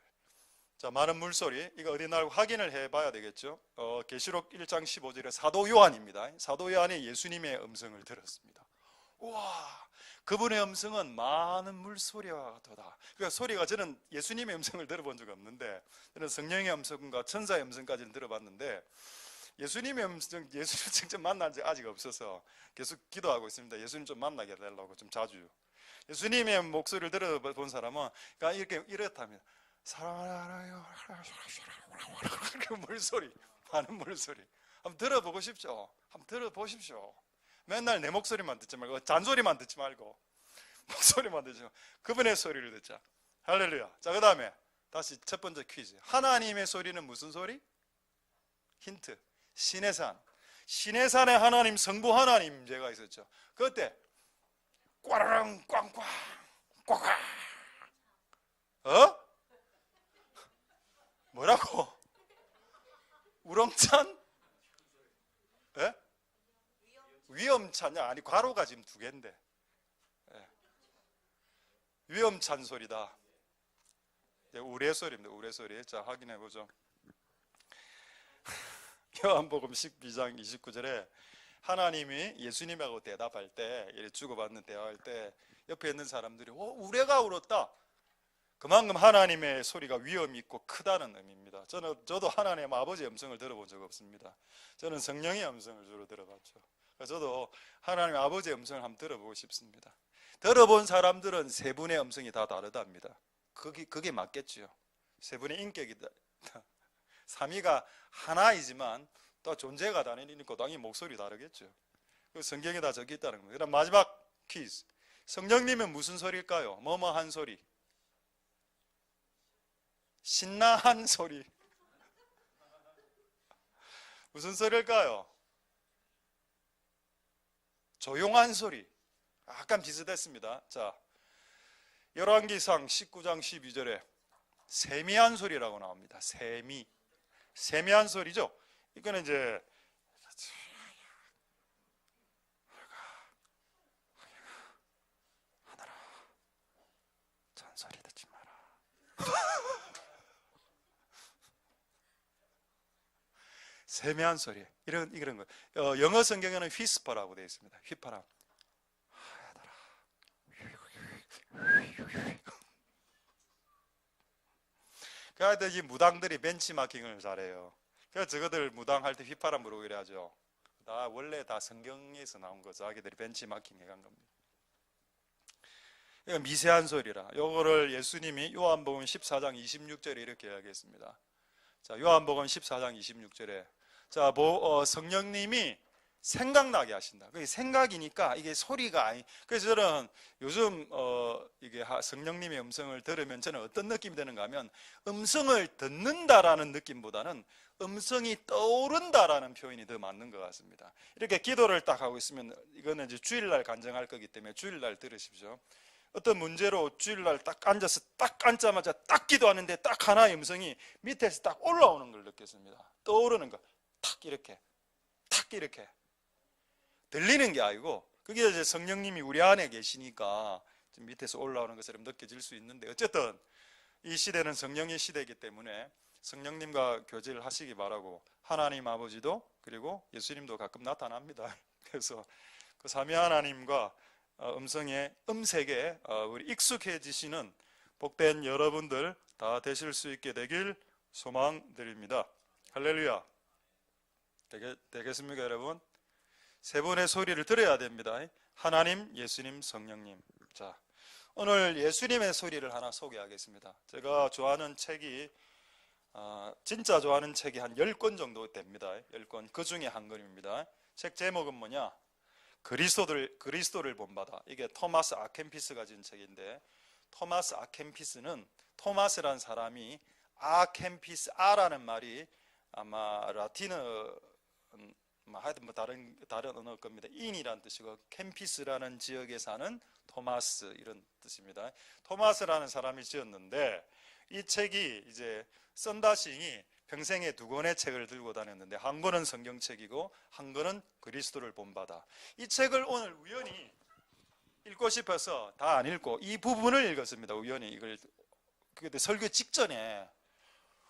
자, 많은 물소리. 이거 어디 날 확인을 해봐야 되겠죠. 계시록 1장 15절에 사도 요한입니다. 사도 요한이 예수님의 음성을 들었습니다. 우와, 그분의 음성은 많은 물소리와 같다. 그러니까 소리가, 저는 예수님의 음성을 들어본 적 없는데, 저는 성령의 음성과 천사의 음성까지는 들어봤는데, 예수님의 음성, 예수님 직접 만난 지 아직 없어서 계속 기도하고 있습니다. 예수님 좀 만나게 해달라고, 좀 자주. 예수님의 목소리를 들어본 사람은 이렇게 이렇답니다. 사랑하나요? 그 물소리, 많은 물소리. 한번 들어보고 싶죠? 한번 들어보십시오. 맨날 내 목소리만 듣지 말고, 잔소리만 듣지 말고, 목소리만 듣지 말고 그분의 소리를 듣자. 할렐루야. 자, 그 다음에 다시 첫 번째 퀴즈. 하나님의 소리는 무슨 소리? 힌트. 신의 산. 신의 산에 하나님, 성부 하나님 제가 있었죠. 그때 꽝꽝 꽝꽝 꽝꽝. 뭐라고? 위험찬? 예? 위험찬? 아니, 괄호가 지금 두 개인데. 예. 위험찬 소리다. 우레소리입니다. 우레소리. 자, 확인해 보죠. 요한복음 12장 29절에 하나님이 예수님하고 대답할 때, 주고받는 대화할 때 옆에 있는 사람들이 우레가 울었다. 그만큼 하나님의 소리가 위험이 있고 크다는 의미입니다. 저도 하나님 아버지의 음성을 들어본 적 없습니다. 저는 성령의 음성을 주로 들어봤죠. 그래서 저도 하나님 아버지의 음성을 한번 들어보고 싶습니다. 들어본 사람들은 세 분의 음성이 다 다르답니다. 그게 맞겠지요. 세 분의 인격이 삼위가 하나이지만 또 존재가 다르니까 당연히 목소리 다르겠죠. 성경에 다 적혀 있다는 겁니다. 그다음 마지막 퀴즈. 성령님은 무슨 소리일까요? 뭐뭐한 소리. 신나한 소리. 무슨 소리일까요? 조용한 소리. 약간 비슷했습니다. 자, 열왕기상 19장 12절에 세미한 소리라고 나옵니다. 세미한 소리죠. 이거는 이제 하늘아 잔소리 듣지 마라. 세미한 소리 이런 거. 영어 성경에는 휘스퍼라고 되어 있습니다. 휘파람. 그래서 이 무당들이 벤치마킹을 잘해요. 그래서 저거들 무당할 때 휘파람 부르고 이래야죠. 원래 다 성경에서 나온 거 자기들이 벤치마킹 해간 겁니다. 이거 미세한 소리라. 요거를 예수님이 요한복음 14장 26절에 이렇게 이야기했습니다. 자, 요한복음 14장 26절에 자, 성령님이 생각나게 하신다. 그게 생각이니까 이게 소리가 아니. 그래서 저는 요즘 이게 성령님의 음성을 들으면 저는 어떤 느낌이 드는가 하면 음성을 듣는다라는 느낌보다는 음성이 떠오른다라는 표현이 더 맞는 것 같습니다. 이렇게 기도를 딱 하고 있으면 이거는 이제 주일날 간증할 거기 때문에 주일날 들으십시오. 어떤 문제로 주일날 딱 앉아서 딱 앉자마자 딱 기도하는데 딱 하나의 음성이 밑에서 딱 올라오는 걸 느꼈습니다. 떠오르는 거. 탁 이렇게 들리는 게 아니고 그게 이제 성령님이 우리 안에 계시니까 좀 밑에서 올라오는 것처럼 느껴질 수 있는데 어쨌든 이 시대는 성령의 시대이기 때문에 성령님과 교제를 하시기 바라고 하나님 아버지도 그리고 예수님도 가끔 나타납니다. 그래서 그 삼위 하나님과 음색에 우리 익숙해지시는 복된 여러분들 다 되실 수 있게 되길 소망드립니다. 할렐루야. 되겠습니까, 여러분? 세 분의 소리를 들어야 됩니다. 하나님, 예수님, 성령님. 자, 오늘 예수님의 소리를 하나 소개하겠습니다. 제가 좋아하는 책이 진짜 좋아하는 책이 한 10권 정도 됩니다. 10권. 그 중에 한 권입니다. 책 제목은 뭐냐? 그리스도를 본받아. 이게 토마스 아켄피스가 지은 책인데 토마스 아켄피스는 토마스라는 사람이 아켄피스아라는 말이 아마 라틴어 하여튼 뭐 다른 언어일 겁니다. 인이라는 뜻이고 캠피스라는 지역에 사는 토마스 이런 뜻입니다. 토마스라는 사람이 지었는데 이 책이 이제 썬다싱이 평생에 2권의 책을 들고 다녔는데 한 권은 성경책이고 한 권은 그리스도를 본받아. 이 책을 오늘 우연히 읽고 싶어서 다 안 읽고 이 부분을 읽었습니다. 우연히 이걸 그때 설교 직전에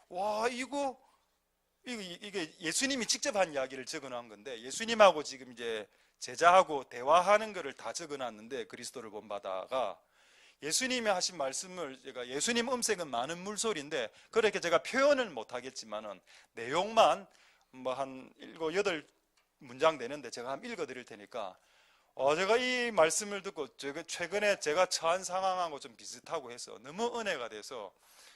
와 이게 예수님이 직접 한 이야기를 적어놓은 건데 예수님하고 지금 이제 제자하고 대화하는 거를 다 적어놨는데 그리스도를 본받아가 예수님이 하신 말씀을 제가 예수님 음색은 많은 물소리인데 그렇게 제가 표현을 못하겠지만은 내용만 뭐 한 7, 8문장 되는데 제가 한번 읽어드릴 테니까 제가 이 말씀을 듣고 최근에 제가 처한 상황하고 좀 비슷하고 해서 너무 은혜가 돼서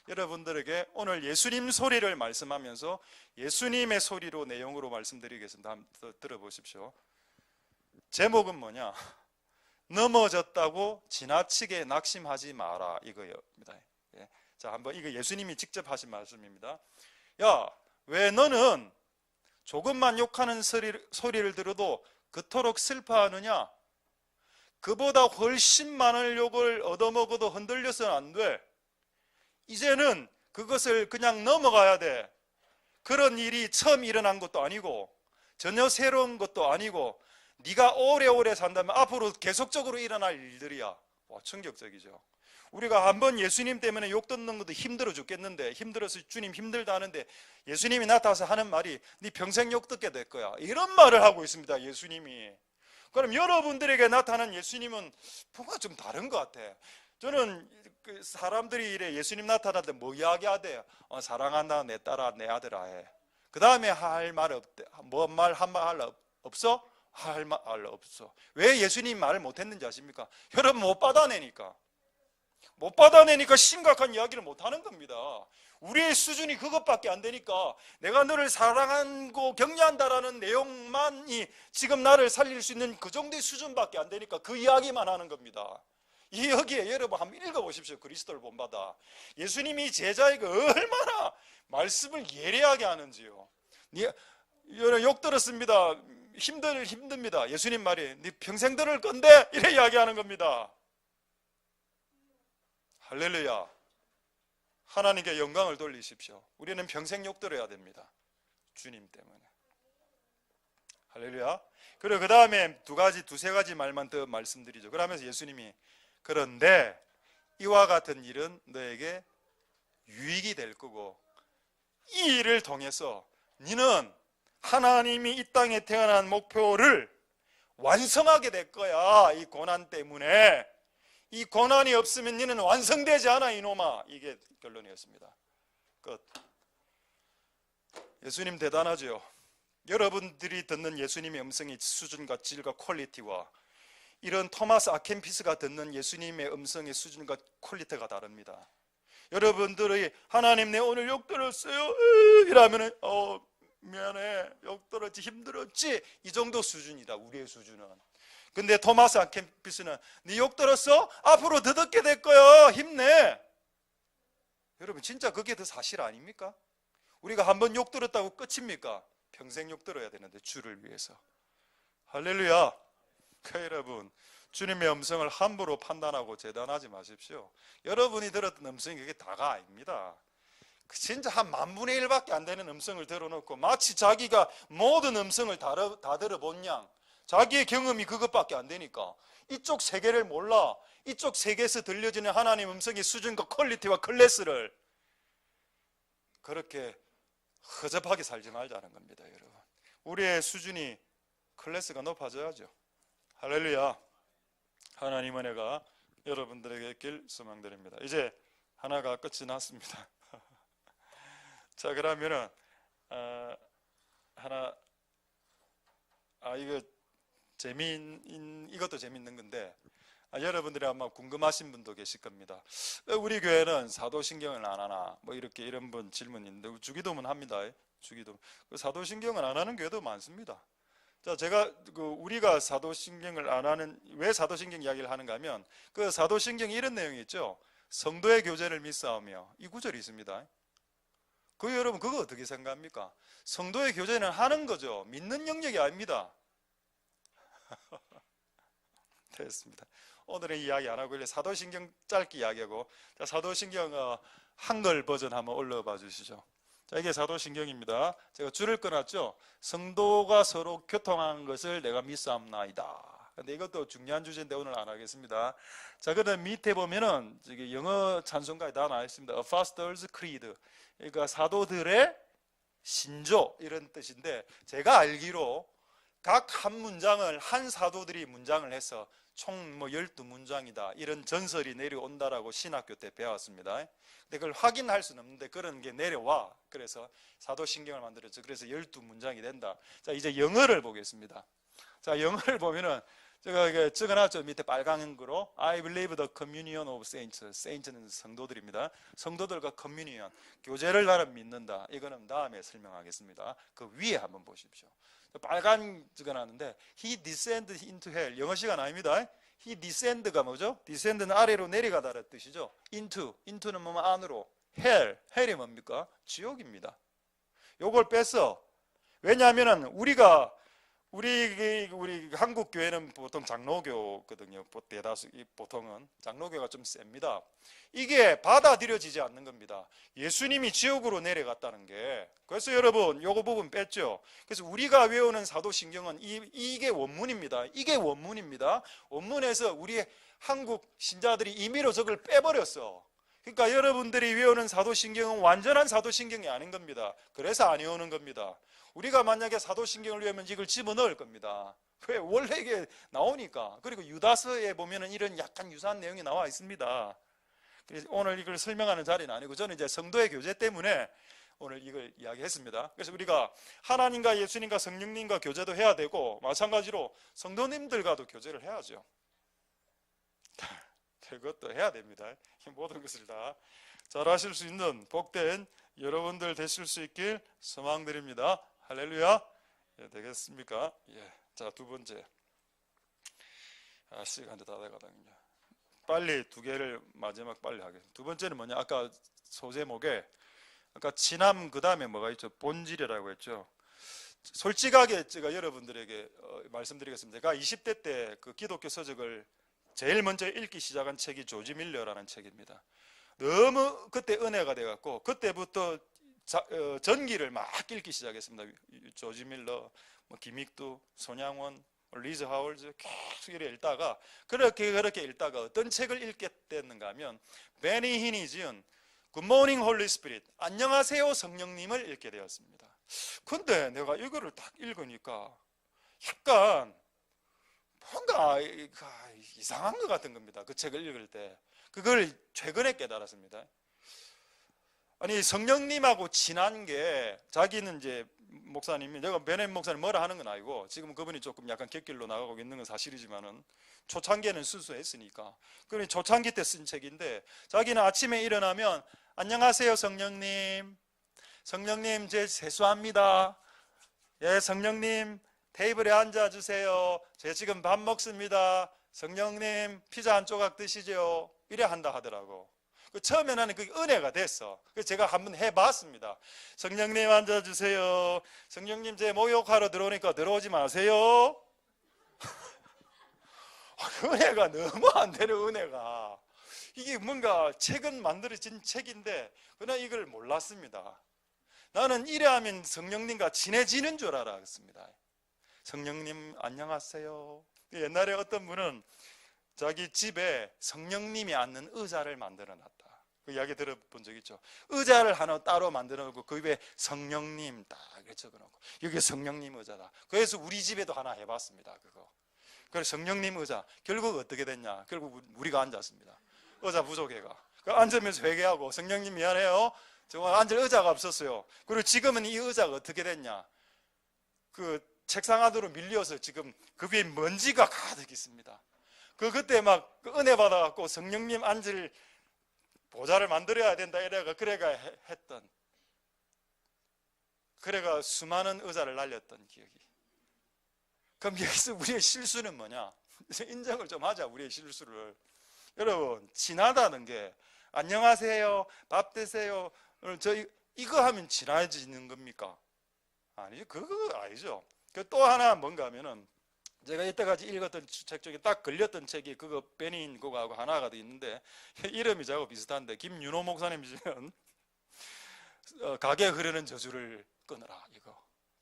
여러분들에게 오늘 예수님 소리를 말씀하면서 예수님의 소리로 내용으로 말씀드리겠습니다. 한번 들어보십시오. 제목은 뭐냐? 넘어졌다고 지나치게 낙심하지 마라 이거입니다. 자, 한번 이거 예수님이 직접 하신 말씀입니다. 야, 왜 너는 조금만 욕하는 소리를 들어도 그토록 슬퍼하느냐? 그보다 훨씬 많은 욕을 얻어먹어도 흔들려서는 안 돼. 이제는 그것을 그냥 넘어가야 돼. 그런 일이 처음 일어난 것도 아니고 전혀 새로운 것도 아니고 네가 오래오래 산다면 앞으로 계속적으로 일어날 일들이야. 와, 충격적이죠. 우리가 한번 예수님 때문에 욕 듣는 것도 힘들어 죽겠는데, 힘들어서 주님 힘들다 하는데 예수님이 나타나서 하는 말이 네 평생 욕 듣게 될 거야, 이런 말을 하고 있습니다, 예수님이. 그럼 여러분들에게 나타난 예수님은 뭔가 좀 다른 것 같아. 저는 그 사람들이 이래 예수님 나타날 때 뭐 이야기하대요? 사랑한다 내 딸아 내 아들아 해. 그 다음에 할 말 없대. 뭔 말 한 말 없어? 할 말 없어. 왜 예수님 말을 못했는지 아십니까? 여러분 못 받아내니까. 못 받아내니까 심각한 이야기를 못하는 겁니다. 우리의 수준이 그것밖에 안 되니까 내가 너를 사랑하고 격려한다라는 내용만이 지금 나를 살릴 수 있는 그 정도의 수준밖에 안 되니까 그 이야기만 하는 겁니다. 여기에 여러분 한번 읽어보십시오. 그리스도를 본받아. 예수님이 제자에게 얼마나 말씀을 예리하게 하는지요. 욕 들었습니다. 힘듭니다. 예수님 말이 네 평생 들을 건데 이래 이야기하는 겁니다. 할렐루야. 하나님께 영광을 돌리십시오. 우리는 평생 욕 들어야 됩니다. 주님 때문에. 할렐루야. 그리고 그 다음에 두세 가지 말만 더 말씀드리죠. 그러면서 예수님이 그런데 이와 같은 일은 너에게 유익이 될 거고 이 일을 통해서 너는 하나님이 이 땅에 태어난 목표를 완성하게 될 거야. 이 고난 때문에. 이 고난이 없으면 너는 완성되지 않아 이놈아. 이게 결론이었습니다. 끝. 예수님 대단하죠. 여러분들이 듣는 예수님의 음성의 수준과 질과 퀄리티와 이런 토마스 아켄피스가 듣는 예수님의 음성의 수준과 퀄리티가 다릅니다. 여러분들이 하나님 내 오늘 욕 들었어요 이러면은 미안해 욕 들었지 힘들었지 이 정도 수준이다. 우리의 수준은. 근데 토마스 아켄피스는 네 욕 들었어? 앞으로 더 듣게 될 거야. 힘내. 여러분 진짜 그게 더 사실 아닙니까? 우리가 한번 욕 들었다고 끝입니까? 평생 욕 들어야 되는데 주를 위해서. 할렐루야. 여러분 주님의 음성을 함부로 판단하고 재단하지 마십시오. 여러분이 들었던 음성이 그게 다가 아닙니다. 진짜 한 10,000분의 1밖에 안 되는 음성을 들어놓고 마치 자기가 모든 음성을 다 들어본 양, 자기의 경험이 그것밖에 안 되니까 이쪽 세계를 몰라. 이쪽 세계에서 들려지는 하나님 음성의 수준과 퀄리티와 클래스를 그렇게 허접하게 살지 말자는 겁니다. 여러분 우리의 수준이 클래스가 높아져야죠. 할렐루야. 하나님 은혜가 여러분들에게 있길 소망드립니다. 이제 하나가 끝이 났습니다. 자 그러면은 하나 이거 이것도 재미있는 건데 여러분들이 아마 궁금하신 분도 계실 겁니다. 우리 교회는 사도신경을 안 하나 뭐 이렇게 이런 분 질문인데 주기도문 합니다. 주기도문. 사도신경을 안 하는 교회도 많습니다. 자, 제가 우리가 사도신경을 안 하는 왜 사도신경 이야기를 하는가 하면 그 사도신경에 이런 내용이 있죠. 성도의 교제를 믿사오며 이 구절이 있습니다. 여러분 그거 어떻게 생각합니까? 성도의 교제는 하는 거죠. 믿는 영역이 아닙니다. 됐습니다. 오늘은 이야기 안 하고 사도신경 짧게 이야기하고 자, 사도신경 한글 버전 한번 올려봐 주시죠. 자, 이게 사도신경입니다. 제가 줄을 끊었죠. 성도가 서로 교통하는 것을 내가 믿사옵나이다. 근데 이것도 중요한 주제인데 오늘 안 하겠습니다. 자, 그다음 밑에 보면은 영어 찬송가에 다 나와 있습니다. Apostles' Creed. 그러니까 사도들의 신조 이런 뜻인데 제가 알기로 각 한 문장을 한 사도들이 문장을 해서 총 12문장이다 이런 전설이 내려온다라고 신학교 때 배웠습니다. 근데 그걸 확인할 수는 없는데 그런 게 내려와. 그래서 사도신경을 만들었죠. 그래서 12문장이 된다. 자, 이제 영어를 보겠습니다. 자, 영어를 보면은 제가 적어놨죠. 밑에 빨간 거로 I believe the communion of saints. saints는 성도들입니다. 성도들과 communion, 교제를 나는 믿는다. 이거는 다음에 설명하겠습니다. 그 위에 한번 보십시오. 빨간 적어놨는데 He descended into hell. 영어 시간 아닙니다. He descend가 뭐죠? descend는 아래로 내려가다라는 뜻이죠. into는 뭐면 안으로. hell이 뭡니까? 지옥입니다. 요걸 뺐어. 왜냐하면 우리가 우리 한국 교회는 보통 장로교거든요. 대다수 보통은 장로교가 좀 셉니다. 이게 받아들여지지 않는 겁니다. 예수님이 지옥으로 내려갔다는 게. 그래서 여러분 요거 부분 뺐죠. 그래서 우리가 외우는 사도신경은 이게 원문입니다. 이게 원문입니다. 원문에서 우리 한국 신자들이 임의로 저걸 빼버렸어. 그러니까 여러분들이 외우는 사도신경은 완전한 사도신경이 아닌 겁니다. 그래서 안 외우는 겁니다. 우리가 만약에 사도신경을 외우면 이걸 집어넣을 겁니다. 왜? 원래 이게 나오니까. 그리고 유다서에 보면은 이런 약간 유사한 내용이 나와 있습니다. 그래서 오늘 이걸 설명하는 자리는 아니고 저는 이제 성도의 교제 때문에 오늘 이걸 이야기했습니다. 그래서 우리가 하나님과 예수님과 성령님과 교제도 해야 되고 마찬가지로 성도님들과도 교제를 해야죠. 그것도 해야 됩니다. 모든 것을 다 잘하실 수 있는 복된 여러분들 되실 수 있길 소망드립니다. 할렐루야. 예, 되겠습니까? 예. 자, 두 번째. 시간이 다 돼가거든요. 빨리 두 개를 마지막 빨리 하겠습니다. 두 번째는 뭐냐? 아까 소제목에 아까 진함 그 다음에 뭐가 있죠? 본질이라고 했죠. 솔직하게 제가 여러분들에게 말씀드리겠습니다. 제가 20대 때 그 기독교 서적을 제일 먼저 읽기 시작한 책이 조지 밀러라는 책입니다. 너무 그때 은혜가 돼갖고 그때부터 전기를 막 읽기 시작했습니다. 조지 밀러, 김익두, 손양원, 리즈 하월즈 계속 이렇게 읽다가 그렇게 읽다가 어떤 책을 읽게 됐는가 하면 베니 힌이 지은 굿모닝 홀리 스피릿, 안녕하세요 성령님을 읽게 되었습니다. 근데 내가 이거를 딱 읽으니까 약간 뭔가 이상한 것 같은 겁니다. 그 책을 읽을 때. 그걸 최근에 깨달았습니다. 아니 성령님하고 친한 게 자기는 이제 목사님이 내가 베넷 목사님 뭐라 하는 건 아니고 지금 그분이 조금 약간 곁길로 나가고 있는 건 사실이지만은 초창기에는 순수했으니까 그러니 초창기 때 쓴 책인데 자기는 아침에 일어나면 안녕하세요 성령님, 성령님 제 세수합니다. 예 성령님 테이블에 앉아주세요. 제가 지금 밥 먹습니다. 성령님 피자 한 조각 드시죠. 이래 한다 하더라고. 처음에 나는 그게 은혜가 됐어. 그래서 제가 한번 해봤습니다. 성령님 앉아주세요. 성령님 제 목욕하러 들어오니까 들어오지 마세요. 은혜가 너무 안 되는 은혜가. 이게 뭔가 책은 만들어진 책인데 그러나 이걸 몰랐습니다. 나는 이래 하면 성령님과 친해지는 줄 알았습니다. 성령님 안녕하세요. 옛날에 어떤 분은 자기 집에 성령님이 앉는 의자를 만들어 놨다. 그 이야기 들어본 적 있죠. 의자를 하나 따로 만들어 놓고 그 위에 성령님 딱 적어 놓고 여기 성령님 의자다. 그래서 우리 집에도 하나 해봤습니다. 그거. 그래서 성령님 의자 결국 어떻게 됐냐? 결국 우리가 앉았습니다. 의자 부족해가. 앉으면서 회개하고 성령님 미안해요. 정말 앉을 의자가 없었어요. 그리고 지금은 이 의자가 어떻게 됐냐? 그 책상 안으로 밀려서 지금 그 위에 먼지가 가득 있습니다. 그때 막 은혜 받아갖고 성령님 앉을 보좌를 만들어야 된다 이래가 그래가 했던 그래가 수많은 의자를 날렸던 기억이. 그럼 여기서 우리의 실수는 뭐냐? 인정을 좀 하자. 우리의 실수를. 여러분 친하다는 게 안녕하세요 밥 드세요 이거 하면 친해지는 겁니까? 아니죠. 그거 아니죠. 또 하나 뭔가 하면은 제가 이때까지 읽었던 책 중에 딱 걸렸던 책이 그거 베닌 그거하고 하나가 더 있는데 이름이 저하고 비슷한데 김윤호 목사님 지은 가게 흐르는 저주를 끊어라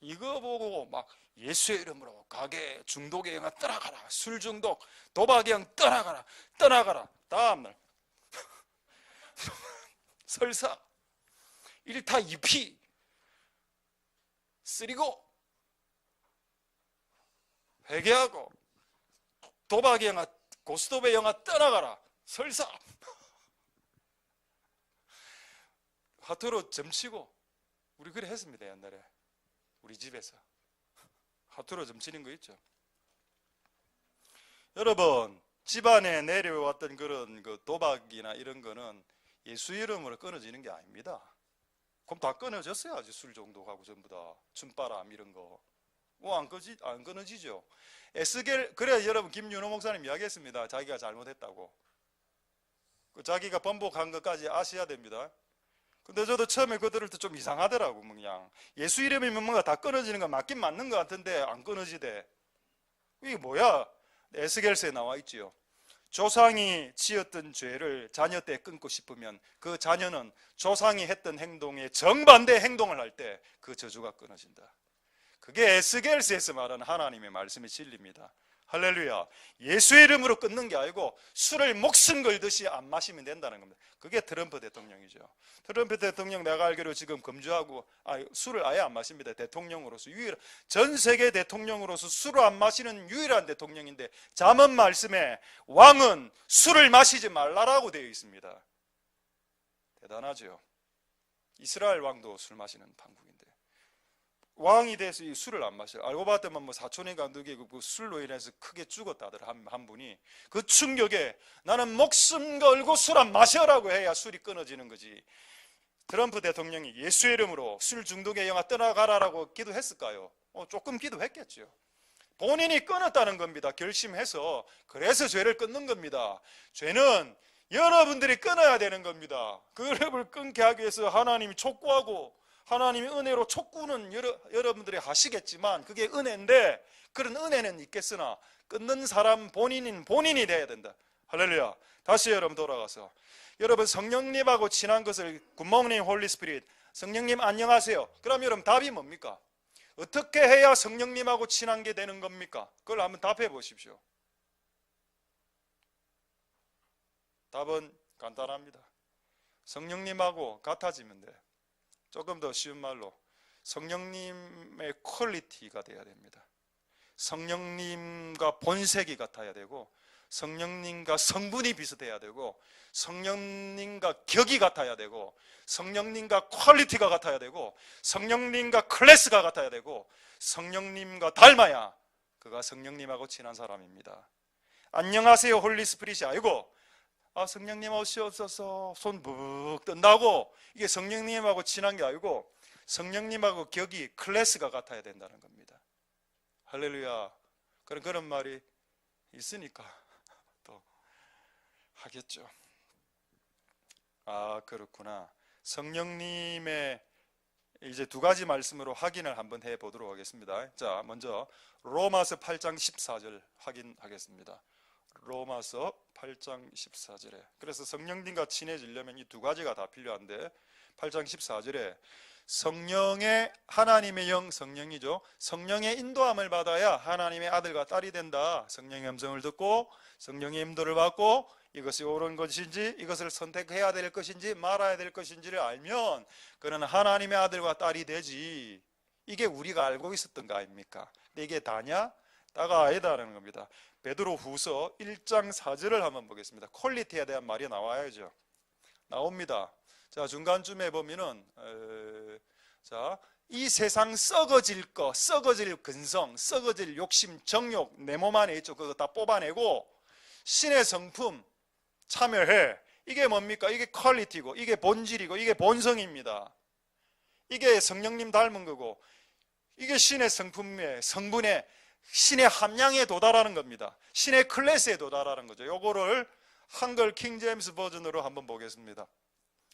이거 보고 막 예수의 이름으로 가게 중독의 영아 떠나가라, 술 중독 도박의 영 떠나가라. 다음날 설사 1타 2피 쓰리고 회개하고 도박의 영아 고스톱의 영아 떠나가라 설사 하트로 점치고 우리 그래 했습니다. 옛날에 우리 집에서 하트로 점치는 거 있죠. 여러분 집안에 내려왔던 그런 그 도박이나 이런 거는 예수 이름으로 끊어지는 게 아닙니다. 그럼 다 끊어졌어야지. 술 중독하고 전부 다 춤바람 이런 거 안 끊어지죠. 에스겔 그래 여러분 김윤호 목사님 이야기했습니다. 자기가 잘못했다고. 자기가 번복한 것까지 아셔야 됩니다. 근데 저도 처음에 그거 들을 때 좀 이상하더라고. 그냥 예수 이름이면 뭔가 다 끊어지는 거 맞긴 맞는 것 같은데 안 끊어지대. 이게 뭐야? 에스겔서에 나와 있지요. 조상이 지었던 죄를 자녀 때 끊고 싶으면 그 자녀는 조상이 했던 행동에 정반대 행동을 할 때 그 저주가 끊어진다. 그게 에스겔서에서 말하는 하나님의 말씀의 진리입니다. 할렐루야. 예수의 이름으로 끊는 게 아니고 술을 목숨 걸듯이 안 마시면 된다는 겁니다. 그게 트럼프 대통령이죠. 트럼프 대통령 내가 알기로 지금 금주하고 술을 아예 안 마십니다. 대통령으로서 전 세계 대통령으로서 술을 안 마시는 유일한 대통령인데 잠언 말씀에 왕은 술을 마시지 말라라고 되어 있습니다. 대단하죠. 이스라엘 왕도 술 마시는 판국인데 왕이 돼서 이 술을 안 마셔요. 알고 봤더니 뭐 사촌인가 누구 그 술로 인해서 크게 죽었다더라. 한 분이. 그 충격에 나는 목숨 걸고 술 안 마셔라고 해야 술이 끊어지는 거지. 트럼프 대통령이 예수의 이름으로 술 중독의 영아 떠나가라라고 기도했을까요? 조금 기도했겠죠. 본인이 끊었다는 겁니다. 결심해서. 그래서 죄를 끊는 겁니다. 죄는 여러분들이 끊어야 되는 겁니다. 그를 끊게 하기 위해서 하나님이 촉구하고 하나님이 은혜로 촉구는 여러분들이 하시겠지만 그게 은혜인데 그런 은혜는 있겠으나 끊는 사람 본인이 돼야 된다. 할렐루야. 다시 여러분 돌아가서 여러분 성령님하고 친한 것을 굿모닝 홀리 스피릿 성령님 안녕하세요. 그럼 여러분 답이 뭡니까? 어떻게 해야 성령님하고 친한 게 되는 겁니까? 그걸 한번 답해 보십시오. 답은 간단합니다. 성령님하고 같아지면 돼. 조금 더 쉬운 말로 성령님의 퀄리티가 돼야 됩니다. 성령님과 본색이 같아야 되고 성령님과 성분이 비슷해야 되고 성령님과 격이 같아야 되고 성령님과 퀄리티가 같아야 되고 성령님과 클래스가 같아야 되고 성령님과 닮아야 그가 성령님하고 친한 사람입니다. 안녕하세요 홀리 스피릿이 아니고 성령님 오시옵소서 손 북 뜬다고 이게 성령님하고 친한 게 아니고 성령님하고 격이 클래스가 같아야 된다는 겁니다. 할렐루야. 그런 말이 있으니까 또 하겠죠. 그렇구나. 성령님의 이제 두 가지 말씀으로 확인을 한번 해보도록 하겠습니다. 자, 먼저 로마서 8장 14절 확인하겠습니다. 로마서 8장 14절에 그래서 성령님과 친해지려면 이 두 가지가 다 필요한데 8장 14절에 성령의 하나님의 영 성령이죠. 성령의 인도함을 받아야 하나님의 아들과 딸이 된다. 성령의 음성을 듣고 성령의 인도를 받고 이것이 옳은 것인지 이것을 선택해야 될 것인지 말아야 될 것인지를 알면 그는 하나님의 아들과 딸이 되지. 이게 우리가 알고 있었던 거 아닙니까? 근데 이게 다냐? 다가 아니다라는 겁니다. 베드로 후서 1장 4절을 한번 보겠습니다. 퀄리티에 대한 말이 나와야죠. 나옵니다. 자, 중간쯤에 보면은 이 세상 썩어질 거, 썩어질 근성, 썩어질 욕심, 정욕 내 몸 안에 있죠. 그거 다 뽑아내고 신의 성품 참여해. 이게 뭡니까? 이게 퀄리티고 이게 본질이고 이게 본성입니다. 이게 성령님 닮은 거고 이게 신의 성품의 성분의 신의 함량에 도달하는 겁니다. 신의 클래스에 도달하는 거죠. 요거를 한글 킹제임스 버전으로 한번 보겠습니다.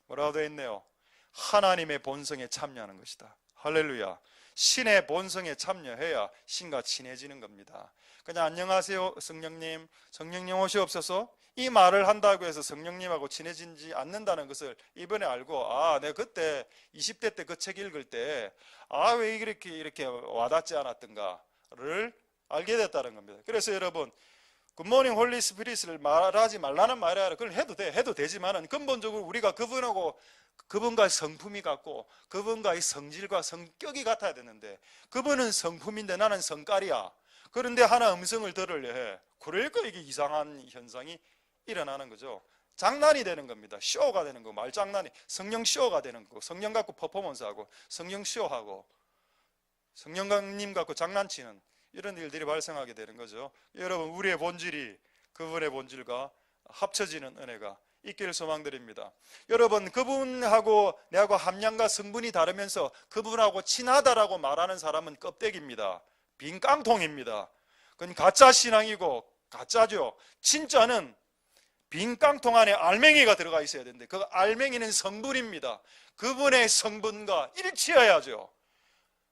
뭐라고 되어 있네요? 하나님의 본성에 참여하는 것이다. 할렐루야. 신의 본성에 참여해야 신과 친해지는 겁니다. 그냥 안녕하세요 성령님, 성령님 오시옵소서 이 말을 한다고 해서 성령님하고 친해지지 않는다는 것을 이번에 알고 내가 그때 20대 때 그 책 읽을 때 왜 이렇게 와닿지 않았던가를 알게 됐다는 겁니다. 그래서 여러분 굿모닝 홀리 스피릿을 말하지 말라는 말이 아니라 그걸 해도 되지만은 근본적으로 우리가 그분과의 성품이 같고 그분과의 성질과 성격이 같아야 되는데 그분은 성품인데 나는 성깔이야. 그런데 하나 음성을 들으려 해. 그러니까 이게 이상한 현상이 일어나는 거죠. 장난이 되는 겁니다. 쇼가 되는 거, 말장난이 성령 쇼가 되는 거. 성령 갖고 퍼포먼스하고 성령 쇼하고 성령님 갖고 장난치는 이런 일들이 발생하게 되는 거죠. 여러분 우리의 본질이 그분의 본질과 합쳐지는 은혜가 있기를 소망드립니다. 여러분 그분하고 내하고 함량과 성분이 다르면서 그분하고 친하다라고 말하는 사람은 껍데기입니다. 빈 깡통입니다. 그건 가짜 신앙이고 가짜죠. 진짜는 빈 깡통 안에 알맹이가 들어가 있어야 되는데 그 알맹이는 성분입니다. 그분의 성분과 일치해야죠.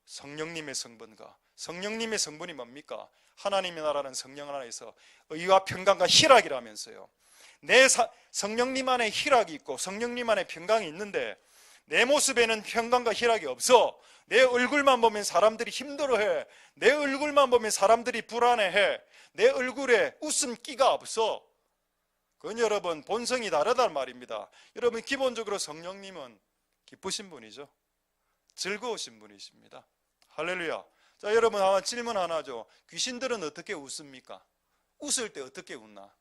성령님의 성분이 뭡니까? 하나님의 나라는 성령 안에서 의와 평강과 희락이라면서요. 성령님 안에 희락이 있고 성령님 안에 평강이 있는데 내 모습에는 평강과 희락이 없어. 내 얼굴만 보면 사람들이 힘들어해. 내 얼굴만 보면 사람들이 불안해해. 내 얼굴에 웃음기가 없어. 그건 여러분 본성이 다르단 말입니다. 여러분 기본적으로 성령님은 기쁘신 분이죠. 즐거우신 분이십니다. 할렐루야. 자, 여러분 아마 질문 하나죠. 귀신들은 어떻게 웃습니까? 웃을 때 어떻게 웃나?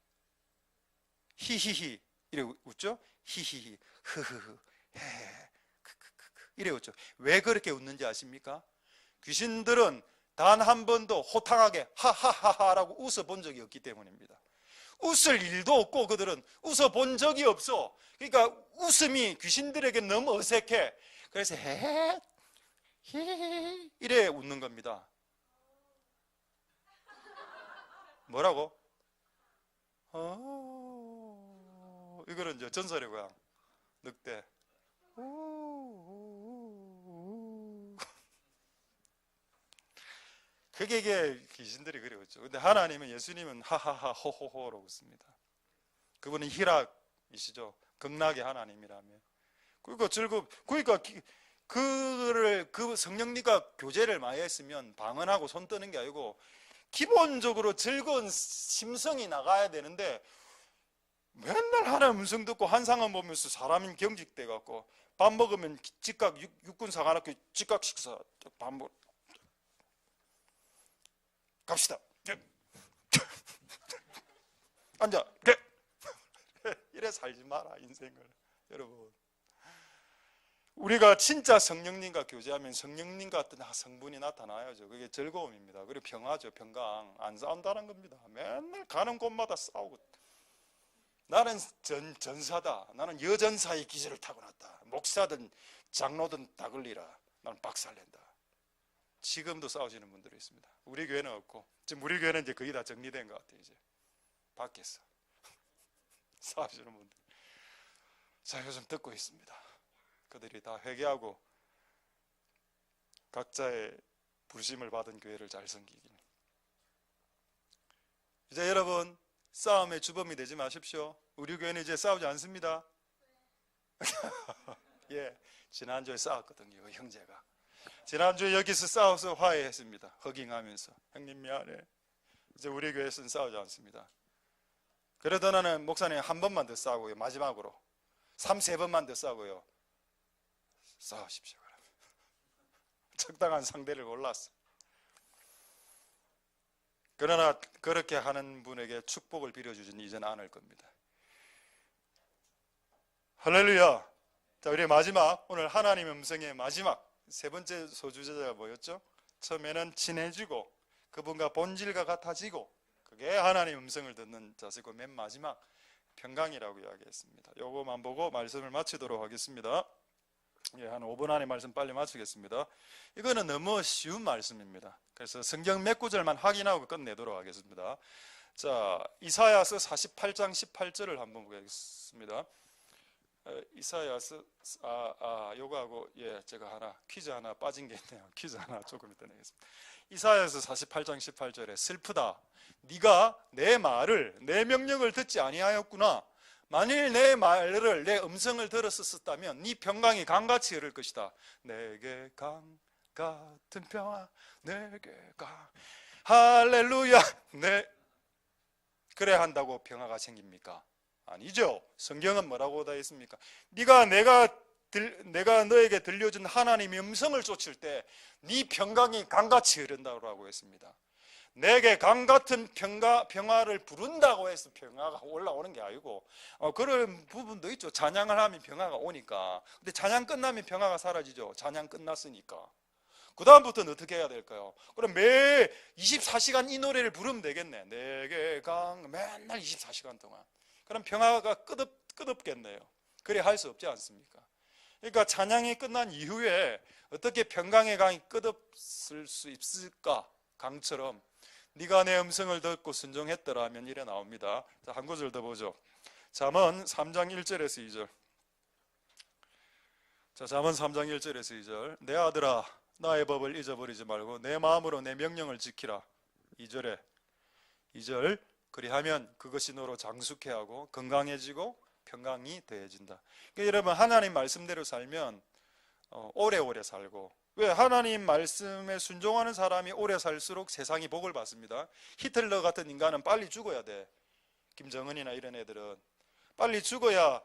히히히 이래 웃죠? 히히히 흐흐흐 헤헤 크크크크 이래 웃죠. 왜 그렇게 웃는지 아십니까? 귀신들은 단 한 번도 호탕하게 하하하하라고 웃어 본 적이 없기 때문입니다. 웃을 일도 없고 그들은 웃어 본 적이 없어. 그러니까 웃음이 귀신들에게 너무 어색해. 그래서 헤헤 히히히 이래 웃는 겁니다. 뭐라고? 이거는 이제 전설의 고향 늑대. 그게 이게 귀신들이 그래 웃죠. 근데 하나님은 예수님은 하하하 호호호로 웃습니다. 그분은 희락이시죠. 극락의 하나님이라며. 그러니까 그 성령님과 교제를 많이 했으면 방언하고 손 뜨는 게 아니고 기본적으로 즐거운 심성이 나가야 되는데 맨날 하나님 음성 듣고 한상을 보면서 사람이 경직돼 갖고 밥 먹으면 즉각 육군 사관학교 즉각 식사 밥 먹 갑시다. 앉아. 이래 살지 마라 인생을. 여러분 우리가 진짜 성령님과 교제하면 성령님 같은 성분이 나타나야죠. 그게 즐거움입니다. 그리고 평화죠. 평강. 안 싸운다는 겁니다. 맨날 가는 곳마다 싸우고 나는 전사다. 나는 여전사의 기질을 타고났다. 목사든 장로든 다 걸리라. 나는 박살낸다. 지금도 싸우시는 분들이 있습니다. 우리 교회는 없고 지금 우리 교회는 이제 거의 다 정리된 것 같아요. 이제 밖에서 싸우시는 분들 자 요즘 듣고 있습니다. 그들이 다 회개하고 각자의 부르심을 받은 교회를 잘 섬기길. 이제 여러분 싸움의 주범이 되지 마십시오. 우리 교회는 이제 싸우지 않습니다. 예, 지난주에 싸웠거든요. 형제가 지난주에 여기서 싸워서 화해했습니다. 허깅하면서 형님 미안해. 이제 우리 교회에서는 싸우지 않습니다. 그래도 나는 목사님 한 번만 더 싸우고요. 마지막으로 3-4번만 더 싸우고요. 싸우십시오. 그러면 적당한 상대를 골랐어. 그러나 그렇게 하는 분에게 축복을 빌어주지는 이제는 않을 겁니다. 할렐루야. 자, 우리 마지막 오늘 하나님의 음성의 마지막 세 번째 소주제자가 뭐였죠? 처음에는 친해지고 그분과 본질과 같아지고 그게 하나님의 음성을 듣는 자세고 맨 마지막 평강이라고 이야기했습니다. 요거만 보고 말씀을 마치도록 하겠습니다. 예, 한 5분 안에 말씀 빨리 마치겠습니다. 이거는 너무 쉬운 말씀입니다. 그래서 성경 몇 구절만 확인하고 끝내도록 하겠습니다. 자, 이사야서 48장 18절을 한번 보겠습니다. 이사야서 요거하고 제가 하나 퀴즈 하나 빠진 게 있네요. 퀴즈 하나 조금 이따 내겠습니다. 이사야서 48장 18절에 슬프다. 네가 내 말을 내 명령을 듣지 아니하였구나. 만일 내 말을 내 음성을 들었었다면 네 평강이 강같이 흐를 것이다. 내게 강 같은 평화 내게 강 할렐루야. 네 그래 한다고 평화가 생깁니까? 아니죠. 성경은 뭐라고 다 했습니까? 내가 너에게 들려준 하나님의 음성을 쫓을 때 네 평강이 강같이 흐른다고 했습니다. 내게 강같은 평화를 부른다고 해서 평화가 올라오는 게 아니고 그런 부분도 있죠. 찬양을 하면 평화가 오니까. 근데 찬양 끝나면 평화가 사라지죠. 찬양 끝났으니까. 그 다음부터는 어떻게 해야 될까요? 그럼 매 24시간 이 노래를 부르면 되겠네. 내게 맨날 24시간 동안. 그럼 평화가 끝없겠네요. 그래 할 수 없지 않습니까? 그러니까 찬양이 끝난 이후에 어떻게 평강의 강이 끝없을 수 있을까? 강처럼 네가 내 음성을 듣고 순종했더라면 이래 나옵니다. 자, 한 구절 더 보죠. 잠언 3장 1절에서 2절. 자, 잠언 3장 1절에서 2절. 내 아들아, 나의 법을 잊어버리지 말고 내 마음으로 내 명령을 지키라. 2절에 2절. 그리하면 그것이 너로 장수케 하고 건강해지고 평강이 더해진다. 그러니까 여러분, 하나님 말씀대로 살면 오래오래 살고, 왜? 하나님 말씀에 순종하는 사람이 오래 살수록 세상이 복을 받습니다. 히틀러 같은 인간은 빨리 죽어야 돼. 김정은이나 이런 애들은 빨리 죽어야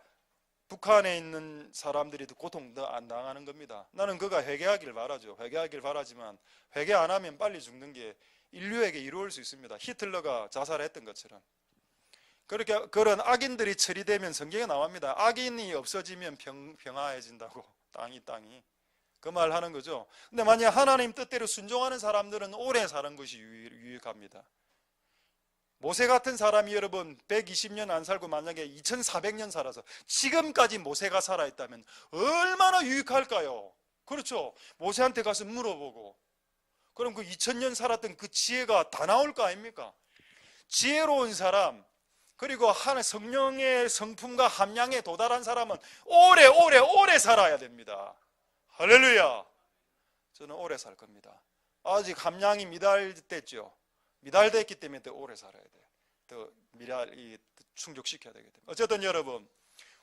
북한에 있는 사람들이 고통 더 안 당하는 겁니다. 나는 그가 회개하길 바라죠. 회개하길 바라지만 회개 안 하면 빨리 죽는 게 인류에게 이루어질 수 있습니다. 히틀러가 자살했던 것처럼. 그렇게 그런 악인들이 처리되면 성경에 나옵니다. 악인이 없어지면 평화해진다고. 땅이 그 말 하는 거죠. 근데 만약 하나님 뜻대로 순종하는 사람들은 오래 사는 것이 유익합니다. 모세 같은 사람이 여러분 120년 안 살고 만약에 2400년 살아서 지금까지 모세가 살아있다면 얼마나 유익할까요? 그렇죠. 모세한테 가서 물어보고, 그럼 그 2000년 살았던 그 지혜가 다 나올 거 아닙니까? 지혜로운 사람, 그리고 하나님 성령의 성품과 함량에 도달한 사람은 오래 살아야 됩니다. 할렐루야. 저는 오래 살 겁니다. 아직 함량이 미달됐죠. 미달됐기 때문에 더 오래 살아야 돼요. 더 미랄이 충족시켜야 되기 때문에. 어쨌든 여러분,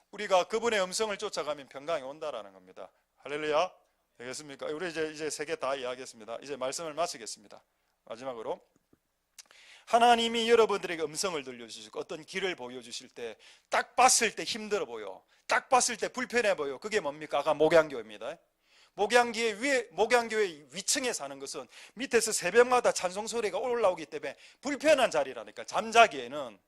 우리가 그분의 음성을 쫓아가면 평강이 온다라는 겁니다. 할렐루야. 되겠습니까? 우리 이제 세 개 다 이야기했습니다. 이제 말씀을 마치겠습니다. 마지막으로, 하나님이 여러분들에게 음성을 들려주시고 어떤 길을 보여주실 때 딱 봤을 때 힘들어 보여, 딱 봤을 때 불편해 보여. 그게 뭡니까? 아까 목양교회입니다. 목양교회 위층에 사는 것은 밑에서 새벽마다 찬송 소리가 올라오기 때문에 불편한 자리라니까, 잠자기에는.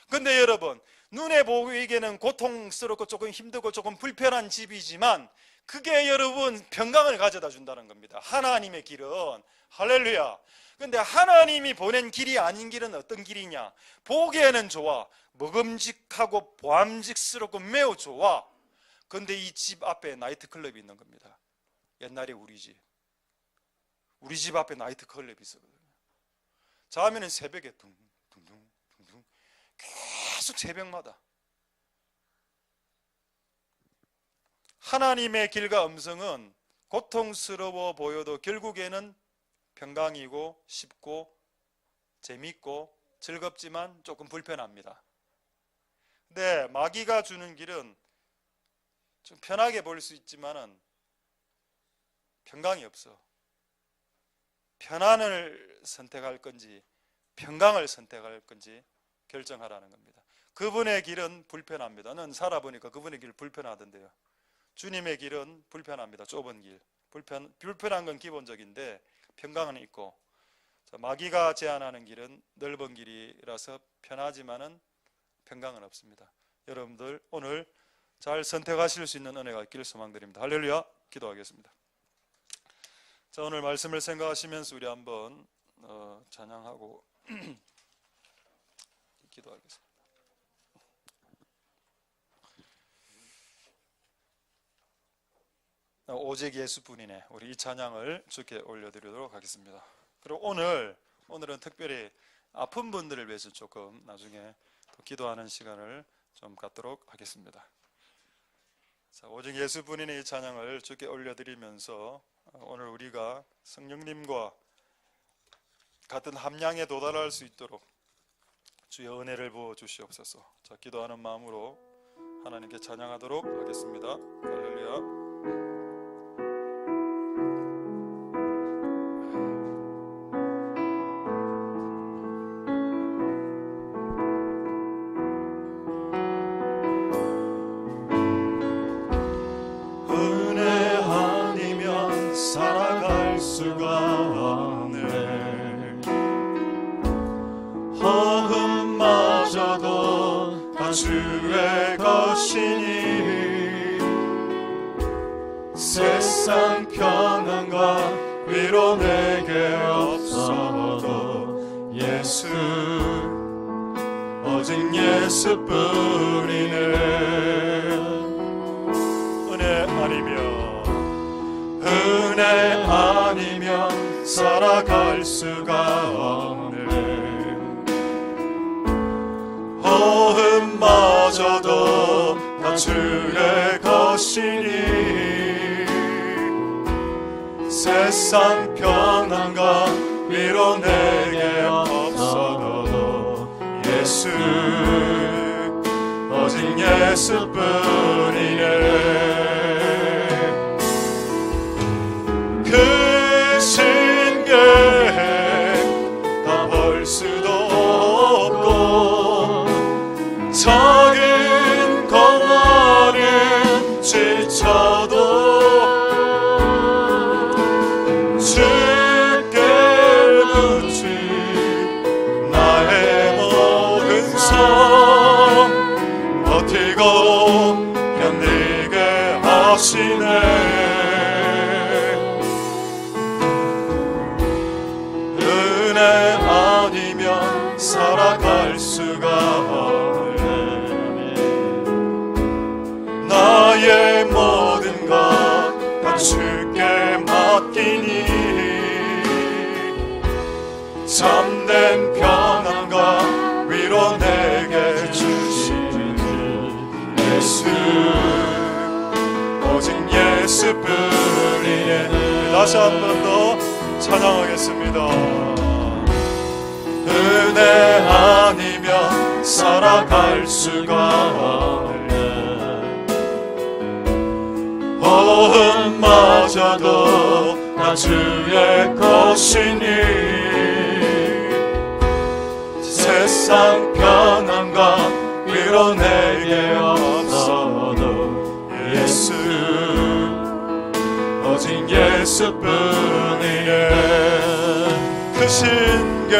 근데 여러분, 눈에 보이기에는 고통스럽고 조금 힘들고 조금 불편한 집이지만 그게 여러분 평강을 가져다 준다는 겁니다. 하나님의 길은. 할렐루야. 근데 하나님이 보낸 길이 아닌 길은 어떤 길이냐? 보기에는 좋아, 먹음직하고 보암직스럽고 매우 좋아. 근데 이 집 앞에 나이트클럽이 있는 겁니다. 옛날에 우리 집 앞에 나이트클럽이 있었거든요. 자면은 새벽에 둥둥 계속 새벽마다. 하나님의 길과 음성은 고통스러워 보여도 결국에는 평강이고 쉽고 재밌고 즐겁지만 조금 불편합니다. 근데 마귀가 주는 길은 좀 편하게 보일 수 있지만은 평강이 없어. 편안을 선택할 건지 평강을 선택할 건지 결정하라는 겁니다. 그분의 길은 불편합니다. 는 살아보니까 그분의 길 불편하던데요. 주님의 길은 불편합니다. 좁은 길. 불편한 건 기본적인데 평강은 있고, 마귀가 제안하는 길은 넓은 길이라서 편하지만은 평강은 없습니다. 여러분들 오늘 잘 선택하실 수 있는 은혜가 있기를 소망드립니다. 할렐루야. 기도하겠습니다. 자, 오늘 말씀을 생각하시면서 우리 한번 찬양하고 기도하겠습니다. 오직 예수뿐이네. 우리 이 찬양을 주께 올려드리도록 하겠습니다. 그리고 오늘은 특별히 아픈 분들을 위해서 조금 나중에 또 기도하는 시간을 좀 갖도록 하겠습니다. 자, 오직 예수뿐이네 이 찬양을 주께 올려드리면서 오늘 우리가 성령님과 같은 함량에 도달할 수 있도록 주의 은혜를 부어 주시옵소서. 자, 기도하는 마음으로 하나님께 찬양하도록 하겠습니다. 할렐루야. 주의 것이니 세상 평안과 위로 내게 없어도 예수 오직 예수뿐이네. 은혜 아니면 살아갈 수가 없네. 호흡마저도 다 주의 것이니 세상 평안과 위로 내게 없어도 예수 오직 예수뿐이네. 그 신계 다 볼 수도 없고 작은 공허는 지쳐도 주께 붙인 나의 모든 삶 버티고 견디게 하시네. 은혜 아니면 살아갈 수가 없네. 나의 모든 것 다 주께 맡기니 참된 평안과 위로 내게 주신 예수 오직 예수뿐이네. 다시 한 번 더 찬양하겠습니다. 은혜 아니면 살아갈 수가 없네. 호흡마저도 다 주의 것이니 세상 평안과 위로 내게 없어도 예수 오직 예수뿐이네. 그 신계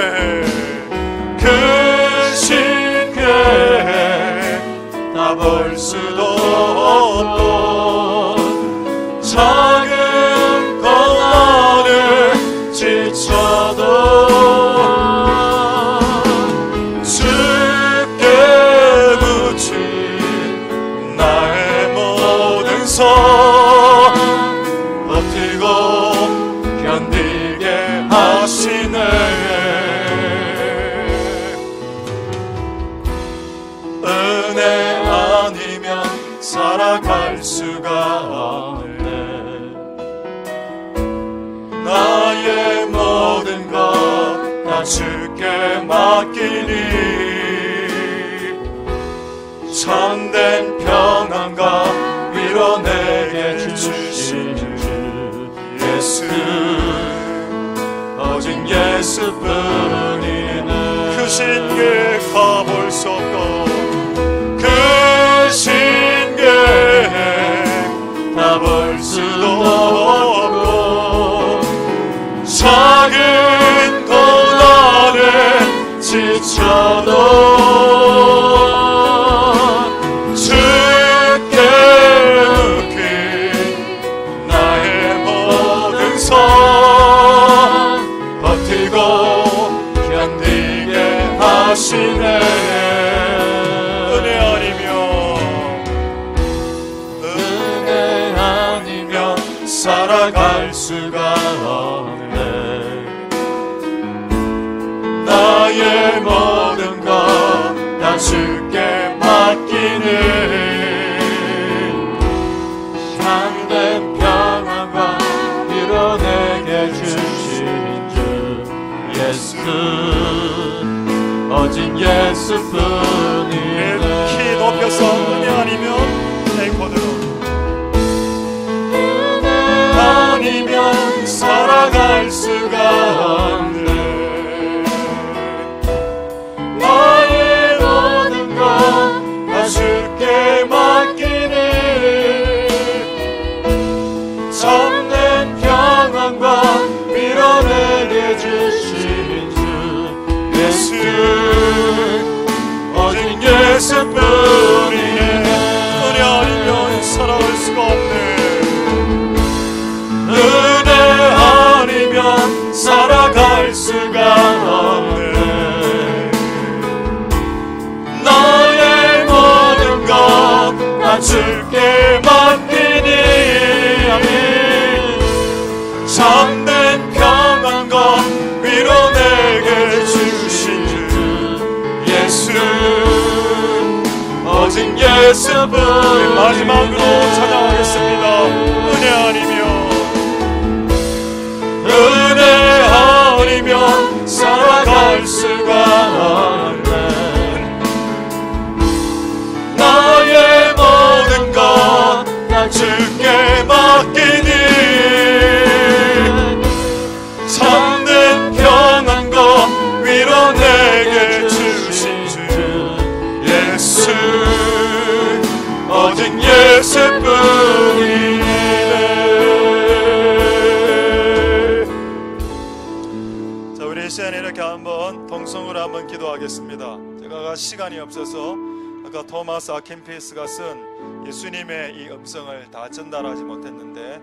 다 볼 수도 없고 작은 공허를 지쳐도 주께 붙인 나의 모든 손 버티고 견디게 하시네. 은혜 아니면 살아갈 수가 없네. 나의 모든 것 다 주께 맡기니 참된 평안과 위로 내게 주신 예수 오직 예수뿐이네. 그 신께 가볼 수 없고 그 신께 다 볼 수도 없고 작은 고난에 지쳐도 주께 묶인 나의 모든 손 버티고 견디게 하시네. 은혜 아니면 살아갈 수가 없네. 나의 모든 것 다 주께 맡기니 참된 평안과 위로 내게 주신 주 예수 오직 예수뿐이네. 키 높여서 은혜 아니면 앵커대로 아니면 살아갈 수가 없네. 나의 모든 것 다 주께 맡기니 참된 평안과 위로 내게 주신 주 예수 오직 예수뿐이네. 은혜 아니면 살아갈 수가 없네. 은혜 아니면 살아갈 수가 없네. 나의 모든 것 다 주께 맡기니 참된 평안과 위로 내게 주신 주 예수 오직 예수뿐 음악으로 찬양하겠습니다. 은혜 아니면 살아갈 수가 없네. 나의 모든 것 나 주께 맡기니 참된 평안과 위로 내게 주신 주 예수, 오직 예수뿐이네. 자, 우리 이 시간에 이렇게 한번 동성으로 한번 기도하겠습니다. 제가 시간이 없어서 아까 토마스 아킨피스가 쓴 예수님의 이 음성을 다 전달하지 못했는데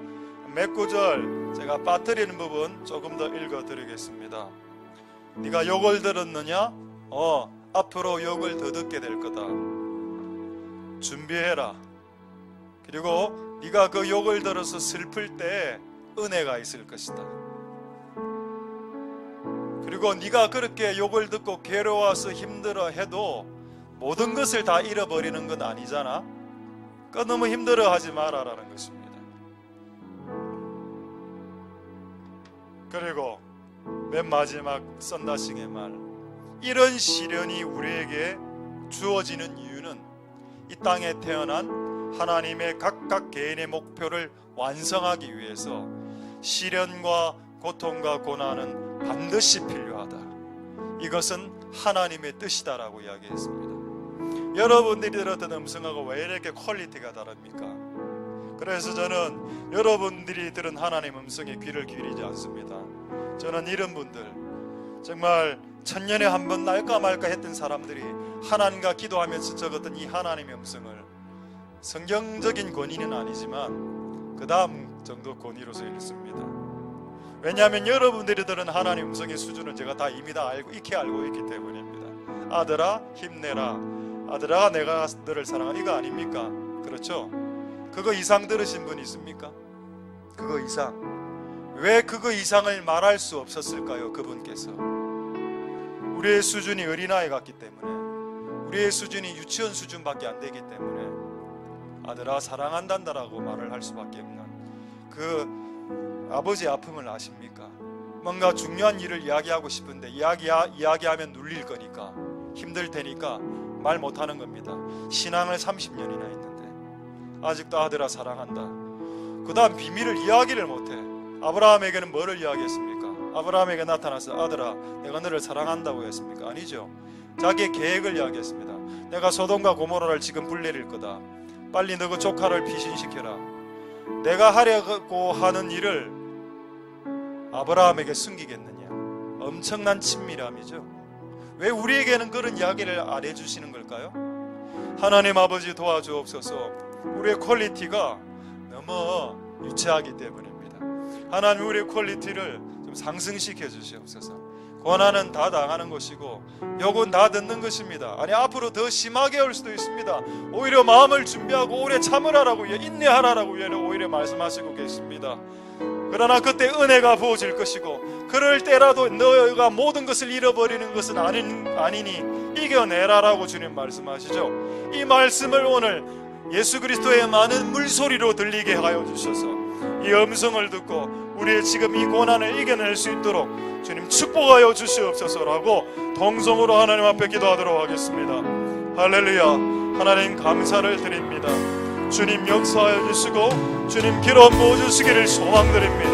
몇 구절 제가 빠뜨리는 부분 조금 더 읽어드리겠습니다. 네가 욕을 들었느냐? 앞으로 욕을 더 듣게 될 거다. 준비해라. 그리고 네가 그 욕을 들어서 슬플 때 은혜가 있을 것이다. 그리고 네가 그렇게 욕을 듣고 괴로워서 힘들어 해도 모든 것을 다 잃어버리는 건 아니잖아. 그러니까 너무 힘들어하지 마라라는 것입니다. 그리고 맨 마지막 썬다싱의 말, 이런 시련이 우리에게 주어지는 이유는 이 땅에 태어난 하나님의 각각 개인의 목표를 완성하기 위해서 시련과 고통과 고난은 반드시 필요하다. 이것은 하나님의 뜻이다라고 이야기했습니다. 여러분들이 들었던 음성하고 왜 이렇게 퀄리티가 다릅니까? 그래서 저는 여러분들이 들은 하나님 음성에 귀를 기울이지 않습니다. 저는 이런 분들, 정말 천년에 한 번 날까 말까 했던 사람들이 하나님과 기도하면서 적었던 이 하나님의 음성을 성경적인 권위는 아니지만 그 다음 정도 권위로서 읽습니다. 왜냐하면 여러분들이 들은 하나님 음성의 수준은 제가 다 이미 다 알고 익히 알고 있기 때문입니다. 아들아 힘내라, 아들아 내가 너를 사랑하라, 이거 아닙니까? 그렇죠? 그거 이상 들으신 분 있습니까? 그거 이상. 왜 그거 이상을 말할 수 없었을까요? 그분께서 우리의 수준이 어린아이 같기 때문에, 우리의 수준이 유치원 수준밖에 안 되기 때문에 아들아 사랑한단다라고 말을 할 수밖에 없는 그 아버지의 아픔을 아십니까? 뭔가 중요한 일을 이야기하고 싶은데 이야기하면 눌릴 거니까, 힘들 테니까 말 못하는 겁니다. 신앙을 30년이나 했는데 아직도 아들아 사랑한다. 그 다음 비밀을 이야기를 못해. 아브라함에게는 뭐를 이야기했습니까? 아브라함에게 나타나서 아들아 내가 너를 사랑한다고 했습니까? 아니죠. 자기의 계획을 이야기했습니다. 내가 소돔과 고모라를 지금 불내릴 거다. 빨리 너 그 조카를 피신시켜라. 내가 하려고 하는 일을 아브라함에게 숨기겠느냐. 엄청난 친밀함이죠. 왜 우리에게는 그런 이야기를 안 해주시는 걸까요? 하나님 아버지 도와주옵소서. 우리의 퀄리티가 너무 유치하기 때문입니다. 하나님 우리의 퀄리티를 좀 상승시켜 주시옵소서. 고난은 다 당하는 것이고 욕은 다 듣는 것입니다. 아니 앞으로 더 심하게 올 수도 있습니다. 오히려 마음을 준비하고 오래 참으라라고, 인내하라라고 오히려 말씀하시고 계십니다. 그러나 그때 은혜가 부어질 것이고 그럴 때라도 너희가 모든 것을 잃어버리는 것은 아니니 이겨내라라고 주님 말씀하시죠. 이 말씀을 오늘 예수 그리스도의 많은 물소리로 들리게 하여 주셔서 이 음성을 듣고 우리의 지금 이 고난을 이겨낼 수 있도록 주님 축복하여 주시옵소서라고 동성으로 하나님 앞에 기도하도록 하겠습니다. 할렐루야. 하나님 감사를 드립니다. 주님 역사하여 주시고 주님 기름 부어주시기를 소망드립니다.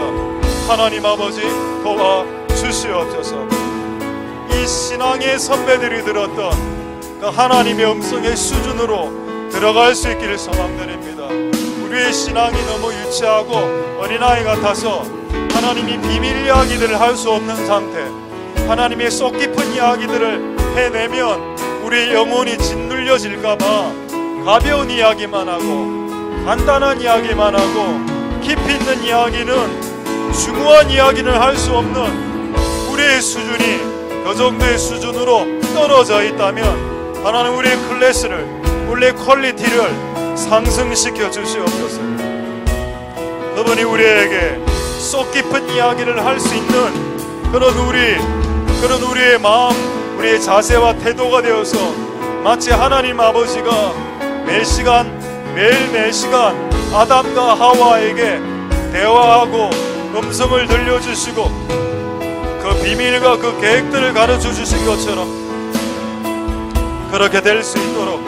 하나님 아버지 도와주시옵소서. 이 신앙의 선배들이 들었던 그 하나님의 음성의 수준으로 들어갈 수 있기를 소망드립니다. 우리의 신앙이 너무 유치하고 어린아이 같아서 하나님이 비밀 이야기들을 할 수 없는 상태, 하나님의 속 깊은 이야기들을 해내면 우리의 영혼이 짓눌려질까봐 가벼운 이야기만 하고 간단한 이야기만 하고 깊이 있는 이야기는, 중후한 이야기는 할 수 없는 우리의 수준이 그 정도의 수준으로 떨어져 있다면 하나님 우리의 클래스를, 우리의 퀄리티를 상승시켜 주시옵소서. 그분이 우리에게 속 깊은 이야기를 할 수 있는 그런 우리의 마음, 우리의 자세와 태도가 되어서 마치 하나님 아버지가 매 시간 매일 매시간 아담과 하와에게 대화하고 음성을 들려주시고 그 비밀과 그 계획들을 가르쳐 주신 것처럼 그렇게 될 수 있도록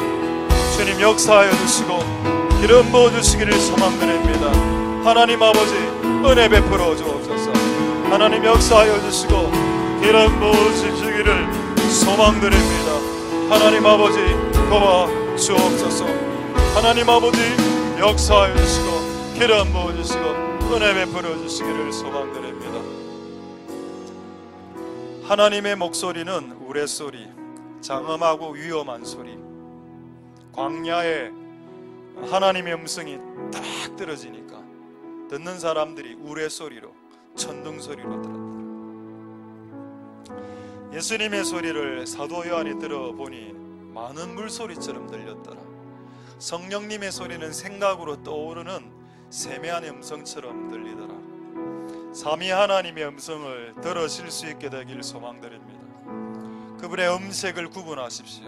주님 역사하여 주시고 기름 부어 주시기를 소망드립니다. 하나님 아버지 은혜 베풀어 주옵소서. 하나님 역사하여 주시고 기름 부어 주시기를 소망드립니다. 하나님 아버지 도와 주옵소서. 하나님 아버지 역사하여 주시고 기름 부어 주시고 은혜 베풀어 주시기를 소망드립니다. 하나님의 목소리는 우레소리, 장엄하고 위험한 소리, 광야에 하나님의 음성이 딱 떨어지니까 듣는 사람들이 우레소리로, 천둥소리로 들었더라. 예수님의 소리를 사도 요한이 들어보니 많은 물소리처럼 들렸더라. 성령님의 소리는 생각으로 떠오르는 세미한 음성처럼 들리더라. 삼위 하나님의 음성을 들으실 수 있게 되길 소망드립니다. 그분의 음색을 구분하십시오.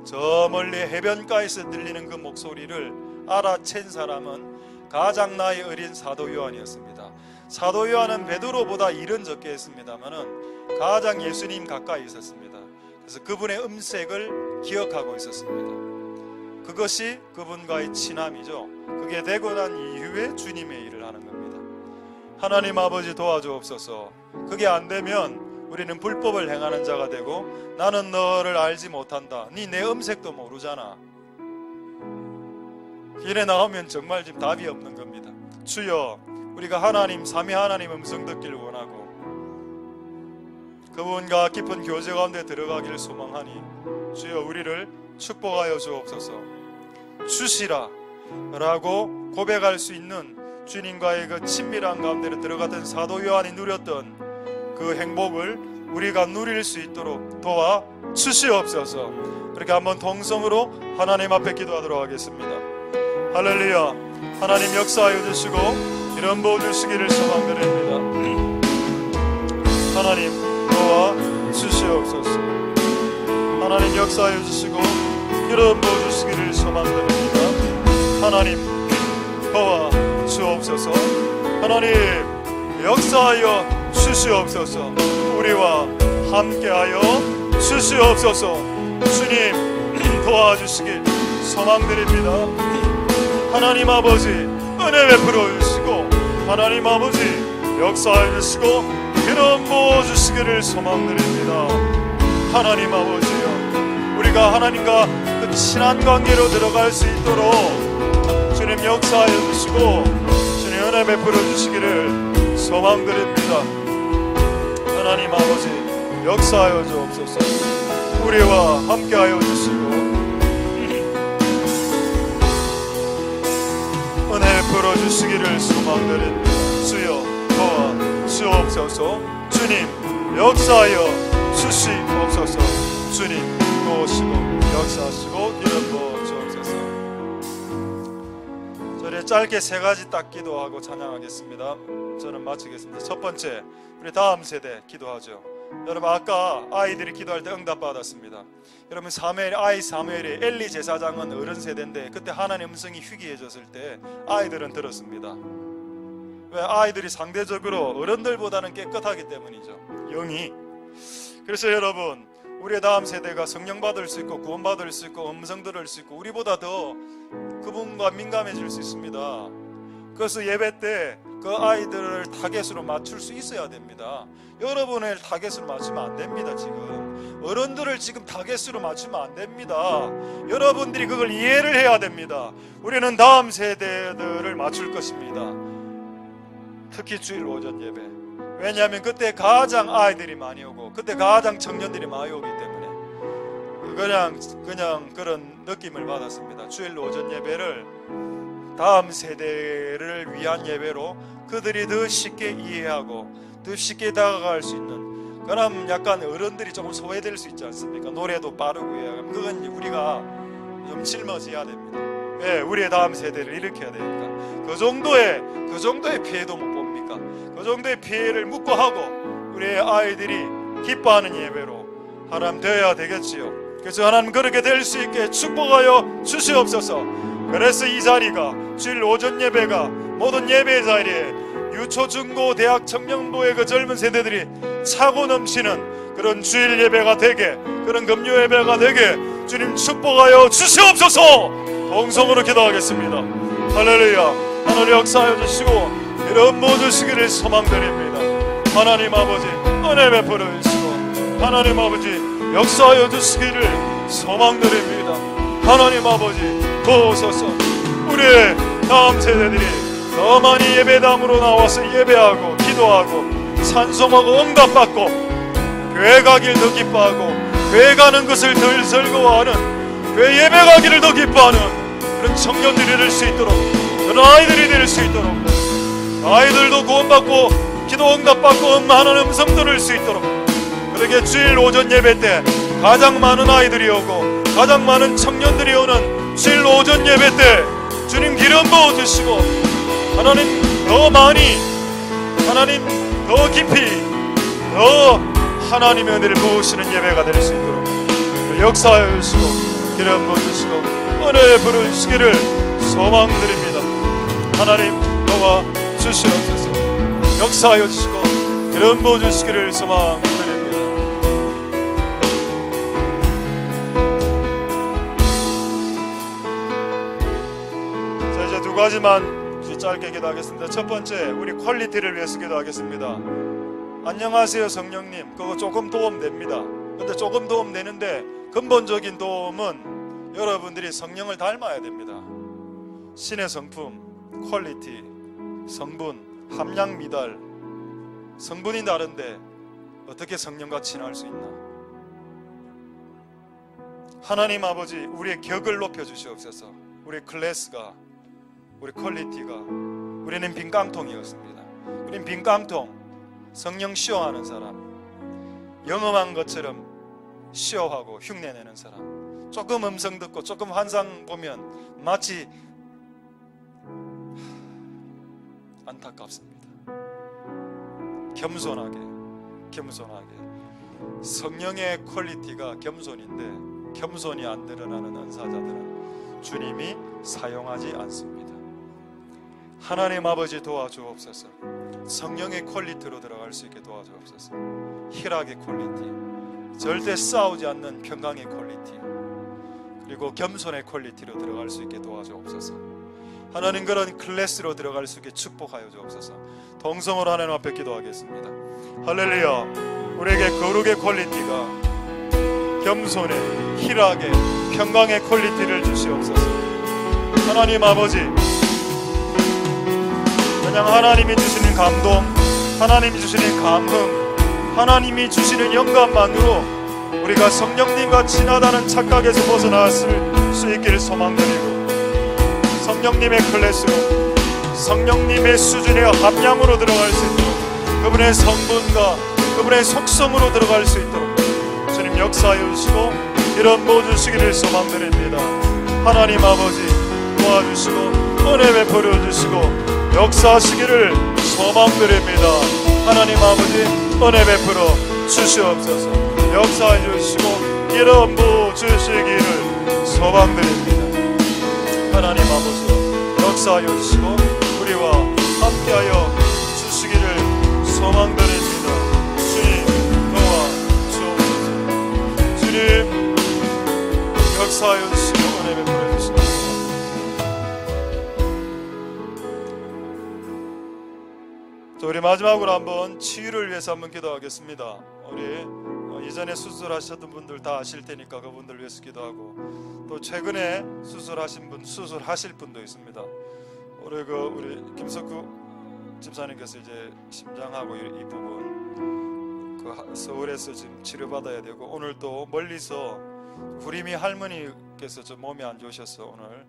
저 멀리 해변가에서 들리는 그 목소리를 알아챈 사람은 가장 나이 어린 사도 요한이었습니다. 사도 요한은 베드로보다 일은 적게 했습니다만은 가장 예수님 가까이 있었습니다. 그래서 그분의 음색을 기억하고 있었습니다. 그것이 그분과의 친함이죠. 그게 되고 난 이후에 주님의 일을 하는 겁니다. 하나님 아버지 도와주옵소서. 그게 안 되면 우리는 불법을 행하는 자가 되고 나는 너를 알지 못한다. 네 내 음색도 모르잖아. 이래 나오면 정말 지금 답이 없는 겁니다. 주여, 우리가 하나님, 삼위 하나님 음성 듣기를 원하고 그분과 깊은 교제 가운데 들어가기를 소망하니 주여 우리를 축복하여 주옵소서. 주시라 라고 고백할 수 있는 주님과의 그 친밀한 가운데 들어갔던 사도 요한이 누렸던 그 행복을 우리가 누릴 수 있도록 도와 주시옵소서. 그렇게 한번 동성으로 하나님 앞에 기도하도록 하겠습니다. 할렐루야. 하나님 역사하여 주시고 이런 부어 주시기를 소망드립니다. 하나님 도와 주시옵소서. 하나님 역사하여 주시고 이런 부어 주시기를 소망드립니다. 하나님 도와 주옵소서. 하나님 역사하여 주시옵소서. 우리와 함께하여 주시옵소서. 주님 도와주시길 소망드립니다. 하나님 아버지 은혜 베풀어 주시고 하나님 아버지 역사해 주시고 기름 부어 주시기를 소망드립니다. 하나님 아버지여, 우리가 하나님과 그 친한 관계로 들어갈 수 있도록 주님 역사하여 주시고 주님 은혜 베풀어 주시기를 소망드립니다. 하나님 아버지 역사하여 주옵소서. 우리와 함께하여 주시고 은혜 베풀어 주시기를 소망드립니다. 주여 도와 주옵소서. 주님 역사하여 주시옵소서. 주님 도우시고 역사하시고 기름 부어 주옵소서. 저를 짧게 세 가지 딱 기도하고 찬양하겠습니다. 저는 마치겠습니다. 첫 번째, 우리 다음 세대 기도하죠. 여러분 아까 아이들이 기도할 때 응답 받았습니다. 여러분 아이 사무엘이 엘리 제사장은 어른 세대인데 그때 하나님의 음성이 희귀해졌을 때 아이들은 들었습니다. 왜? 아이들이 상대적으로 어른들보다는 깨끗하기 때문이죠. 영이. 그래서 여러분 우리의 다음 세대가 성령 받을 수 있고 구원 받을 수 있고 음성 들을 수 있고 우리보다 더 그분과 민감해질 수 있습니다. 그래서 예배 때 그 아이들을 타겟으로 맞출 수 있어야 됩니다. 여러분을 타겟으로 맞추면 안 됩니다. 지금 어른들을 지금 타겟으로 맞추면 안 됩니다. 여러분들이 그걸 이해를 해야 됩니다. 우리는 다음 세대들을 맞출 것입니다. 특히 주일 오전 예배. 왜냐하면 그때 가장 아이들이 많이 오고 그때 가장 청년들이 많이 오기 때문에 그냥 그런 느낌을 받았습니다. 주일 오전 예배를 다음 세대를 위한 예배로 그들이 더 쉽게 이해하고 더 쉽게 다가갈 수 있는, 그럼 약간 어른들이 조금 소외될 수 있지 않습니까? 노래도 빠르고 그건 우리가 좀 짊어져야 됩니다. 예, 우리의 다음 세대를 일으켜야 되니까 그 정도의 피해도 못 봅니까? 그 정도의 피해를 묵고하고 우리의 아이들이 기뻐하는 예배로 하나님 되어야 되겠지요. 그래서 하나님 그렇게 될 수 있게 축복하여 주시옵소서. 그래서 이 자리가 주일 오전 예배가 모든 예배 자리에 유초, 중고, 대학, 청년부의 그 젊은 세대들이 차고 넘치는 그런 주일 예배가 되게, 그런 금요 예배가 되게 주님 축복하여 주시옵소서. 동성으로 기도하겠습니다. 할렐루야. 하늘 역사하여 주시고 이런 모든 시기를 소망드립니다. 하나님 아버지 은혜 베풀어 주시고 하나님 아버지 역사하여 주시기를 소망드립니다. 하나님 아버지 도우소서. 우리의 다음 세대들이 더 많이 예배당으로 나와서 예배하고 기도하고 찬송하고 응답받고 교회 가기를 더 기뻐하고 교회 가는 것을 덜 즐거워하는, 교회 예배 가기를 더 기뻐하는 그런 청년들이 될 수 있도록, 그런 아이들이 될 수 있도록, 아이들도 구원받고 기도 응답받고 하는 음성 들을 수 있도록, 그렇게 주일 오전 예배 때 가장 많은 아이들이 오고 가장 많은 청년들이 오는 주일 오전 예배 때 주님 기름 부어주시고 하나님 더 많이, 하나님 더 깊이, 더 하나님의 은혜를 부으시는 예배가 될 수 있도록 역사하여 주시고 기름 부어주시고 은혜 부르시기를 소망드립니다. 하나님 도와 주시옵소서. 역사하여 주시고 기름 부어주시기를 소망드립니다. 자, 이제 두 가지만 짧게 기도하겠습니다. 첫 번째, 우리 퀄리티를 위해서 기도하겠습니다. 안녕하세요 성령님, 그거 조금 도움됩니다. 근데 조금 도움되는데 근본적인 도움은 여러분들이 성령을 닮아야 됩니다. 신의 성품, 퀄리티, 성분, 함량 미달, 성분이 다른데 어떻게 성령과 친할 수 있나? 하나님 아버지, 우리의 격을 높여주시옵소서. 우리의 클래스가, 우리 퀄리티가, 우리는 빈 깡통이었습니다. 우리는 빈 깡통, 성령 시호하는 사람, 영험한 것처럼 시호하고 흉내내는 사람, 조금 음성 듣고 조금 환상 보면 마치 안타깝습니다. 겸손하게 성령의 퀄리티가 겸손인데 겸손이 안 드러나는 은사자들은 주님이 사용하지 않습니다. 하나님 아버지 도와주옵소서. 성령의 퀄리티로 들어갈 수 있게 도와주옵소서. 희락의 퀄리티, 절대 싸우지 않는 평강의 퀄리티, 그리고 겸손의 퀄리티로 들어갈 수 있게 도와주옵소서. 하나님 그런 클래스로 들어갈 수 있게 축복하여 주옵소서. 동성으로 하나님 앞에 기도하겠습니다. 할렐루야. 우리에게 거룩의 퀄리티가, 겸손의, 희락의, 평강의 퀄리티를 주시옵소서. 하나님 아버지, 그냥 하나님이 주시는 감동, 하나님이 주시는 감흥, 하나님이 주시는 영감만으로 우리가 성령님과 친하다는 착각에서 벗어났을 수 있기를 소망드리고, 성령님의 클래스로, 성령님의 수준의 함량으로 들어갈 수 있도록, 그분의 성분과 그분의 속성으로 들어갈 수 있도록 주님 역사하여 주시고 이런 모든 시기를 소망드립니다. 하나님 아버지 도와주시고 은혜 베풀어 주시고 역사하시기를 소망드립니다. 하나님 아버지 은혜 베풀어 주시옵소서. 역사해 주시고 이런 부 주시기를 소망드립니다. 하나님 아버지 역사하여 주시고 우리와 함께하여 주시기를 소망드립니다. 주님 도와주옵소서. 주님 역사하여 주시고 은혜 베풀어 주시옵소서. 자, 우리 마지막으로 한번 치유를 위해서 한번 기도하겠습니다. 우리 이전에 수술하셨던 분들 다 아실 테니까 그분들 위해서 기도하고, 또 최근에 수술하신 분, 수술하실 분도 있습니다. 우리 김석구 집사님께서 이제 심장하고 이 부분 서울에서 지금 치료받아야 되고, 오늘 또 멀리서 구림이 할머니께서 좀 몸이 안 좋으셔서 오늘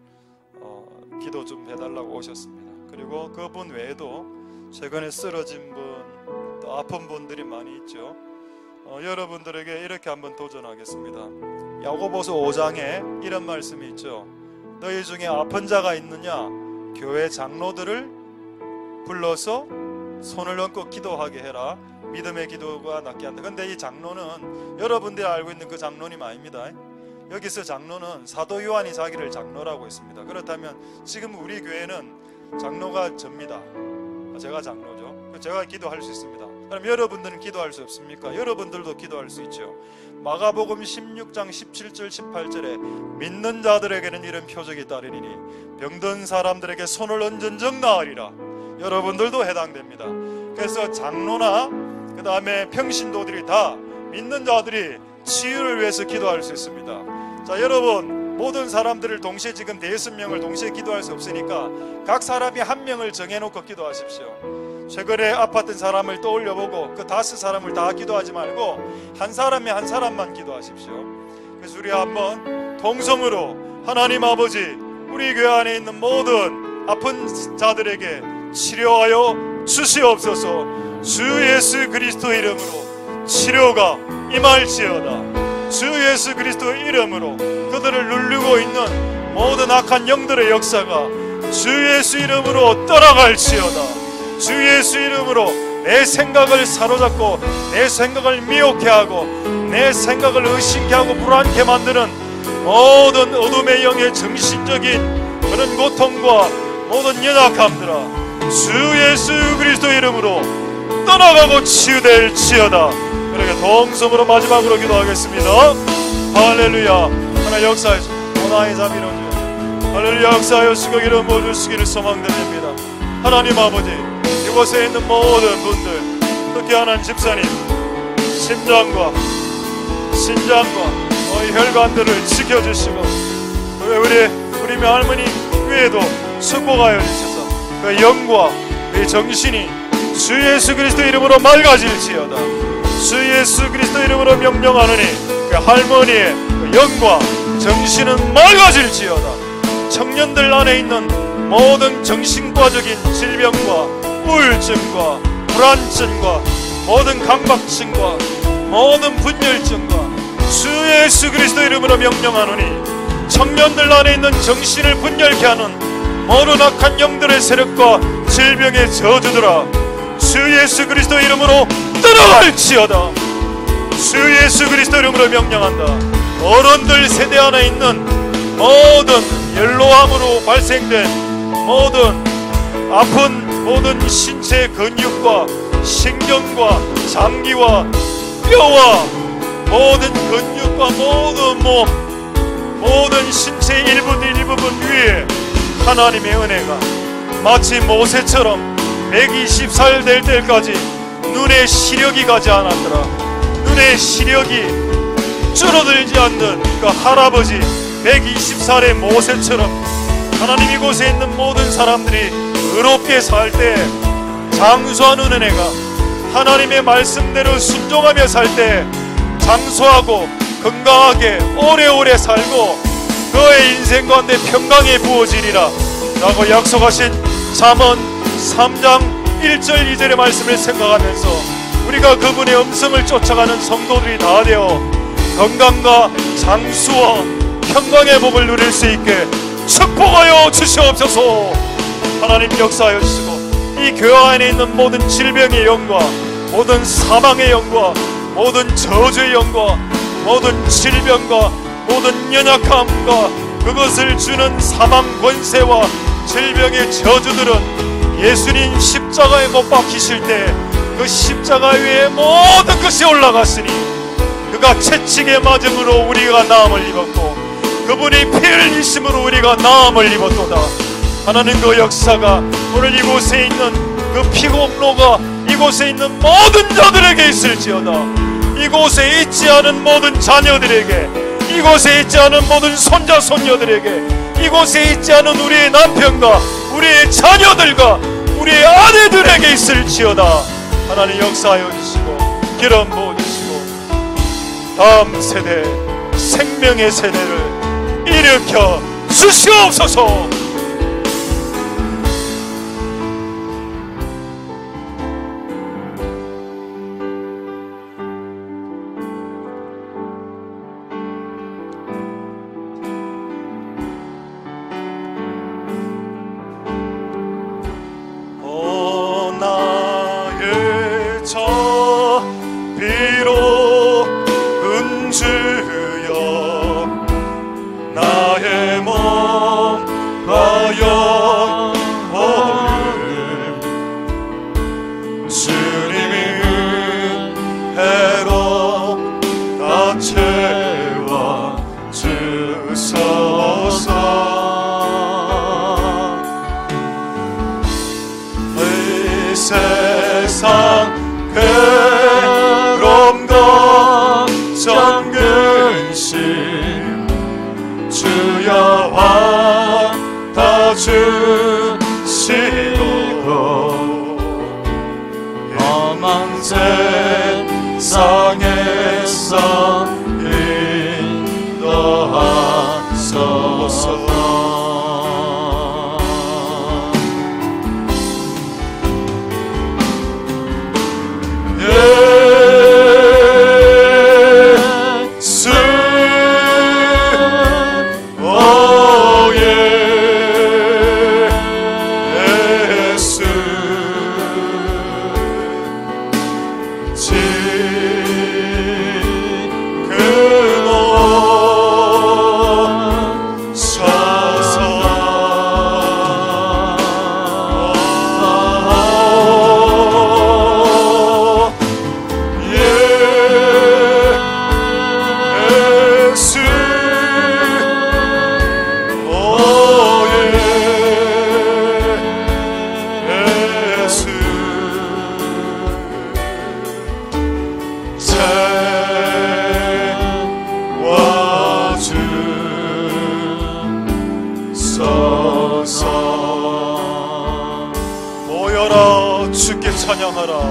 기도 좀 해달라고 오셨습니다. 그리고 그분 외에도 최근에 쓰러진 분, 또 아픈 분들이 많이 있죠. 여러분들에게 이렇게 한번 도전하겠습니다. 야고보서 5장에 이런 말씀이 있죠. 너희 중에 아픈 자가 있느냐? 교회 장로들을 불러서 손을 얹고 기도하게 해라. 믿음의 기도가 낫게 한다. 근데 이 장로는 여러분들이 알고 있는 그 장로님 아닙니다. 여기서 장로는 사도 요한이 자기를 장로라고 했습니다. 그렇다면 지금 우리 교회는 장로가 접니다. 제가 장로죠. 제가 기도할 수 있습니다. 그럼 여러분들은 기도할 수 없습니까? 여러분들도 기도할 수 있죠. 마가복음 16장 17절 18절에 믿는 자들에게는 이런 표적이 따르리니 병든 사람들에게 손을 얹은즉 나으리라. 여러분들도 해당됩니다. 그래서 장로나 그 다음에 평신도들이 다 믿는 자들이 치유를 위해서 기도할 수 있습니다. 자, 여러분, 모든 사람들을 동시에 지금 5명을 동시에 기도할 수 없으니까 각 사람이 한 명을 정해놓고 기도하십시오. 최근에 아팠던 사람을 떠올려보고 그 5사람을 다 기도하지 말고 한 사람이 한 사람만 기도하십시오. 그래서 우리 한번 통성으로 하나님 아버지, 우리 교회 안에 있는 모든 아픈 자들에게 치료하여 주시옵소서. 주 예수 그리스도 이름으로 치료가 임할지어다. 주 예수 그리스도 이름으로 그들을 누르고 있는 모든 악한 영들의 역사가 주 예수 이름으로 떠나갈지어다. 주 예수 이름으로 내 생각을 사로잡고 내 생각을 미혹해 하고 내 생각을 의심케 하고 불안케 만드는 모든 어둠의 영의 정신적인 그런 고통과 모든 연약함들아 주 예수 그리스도 이름으로 떠나가고 치유될지어다. 그러게 동성으로 마지막으로 기도하겠습니다. 할렐루야. 하나 역사하시고 하나의 잠 이루어주옵소서. 할렐루야. 역사하여 시고 이름 모주시기를 소망드립니다. 하나님 아버지, 이곳에 있는 모든 분들, 특히 하나님 집사님 심장과 혈관들을 지켜주시고 우리 할머니 위에도 축복하여 주셔서 그 영과 그 정신이 주 예수 그리스도 이름으로 맑아질지어다. 주 예수 그리스도 이름으로 명령하노니 그 할머니의 그 영과 정신은 맑아질지어다. 청년들 안에 있는 모든 정신과적인 질병과 우울증과 불안증과 모든 강박증과 모든 분열증과 주 예수 그리스도 이름으로 명령하노니 청년들 안에 있는 정신을 분열케 하는 모든 악한 영들의 세력과 질병의 저주들아 주 예수 그리스도 이름으로 떠나갈지어다. 주 예수 그리스도 이름으로 명령한다. 어른들 세대 안에 있는 모든 연로함으로 발생된 모든 아픈 모든 신체 근육과 신경과 장기와 뼈와 모든 근육과 모든 몸 모든 신체 일부분 위에 하나님의 은혜가 마치 모세처럼 120살 될 때까지 눈에 시력이 가지 않았더라. 눈에 시력이 줄어들지 않는 그 할아버지 120살의 모세처럼 하나님 이곳에 있는 모든 사람들이 의롭게 살 때 장수하는 은혜가 하나님의 말씀대로 순종하며 살 때 장수하고 건강하게 오래오래 살고 그의 인생 가운데 평강이 부어지리라 라고 약속하신 잠언 3장 1절 2절의 말씀을 생각하면서 우리가 그분의 음성을 쫓아가는 성도들이 다 되어 건강과 장수와 평강의 복을 누릴 수 있게 축복하여 주시옵소서. 하나님 역사하여 주시고 이 교회 안에 있는 모든 질병의 영과 모든 사망의 영과 모든 저주의 영과 모든 질병과 모든 연약함과 그것을 주는 사망 권세와 질병의 저주들은 예수님 십자가에 못 박히실 때 그 십자가 위에 모든 것이 올라갔으니 그가 채찍에 맞음으로 우리가 나음을 입었고 그분이 피를 흘리심으로 우리가 나음을 입었도다. 하나님 그 역사가 오늘 이곳에 있는 그 피공로가 이곳에 있는 모든 자들에게 있을지어다. 이곳에 있지 않은 모든 자녀들에게 이곳에 있지 않은 모든 손자 손녀들에게 이곳에 있지 않은 우리의 남편과 우리의 자녀들과 우리의 아내들에게 있을지어다. 하나님 역사하여 주시고 기름 부어주시고 다음 세대 생명의 세대를 일으켜 주시옵소서.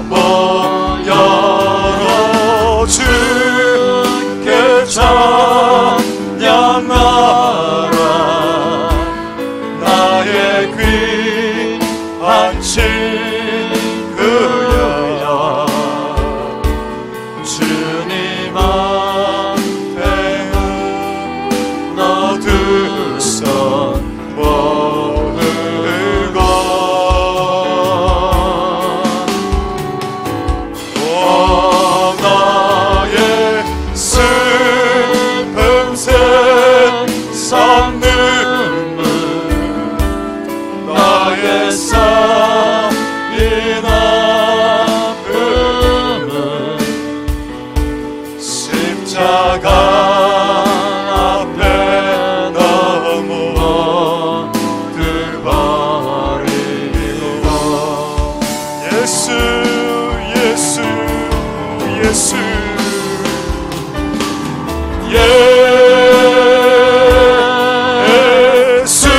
모여라 주께 찬양하라. 나의 귀한 친구여 주님 앞에 너 두 손 모으고 나의 슬픔 세상 눈물 나의 쌓인 아픔은 십자가 앞에 너무 모두 버리고 예수 예수 예수 예수 예수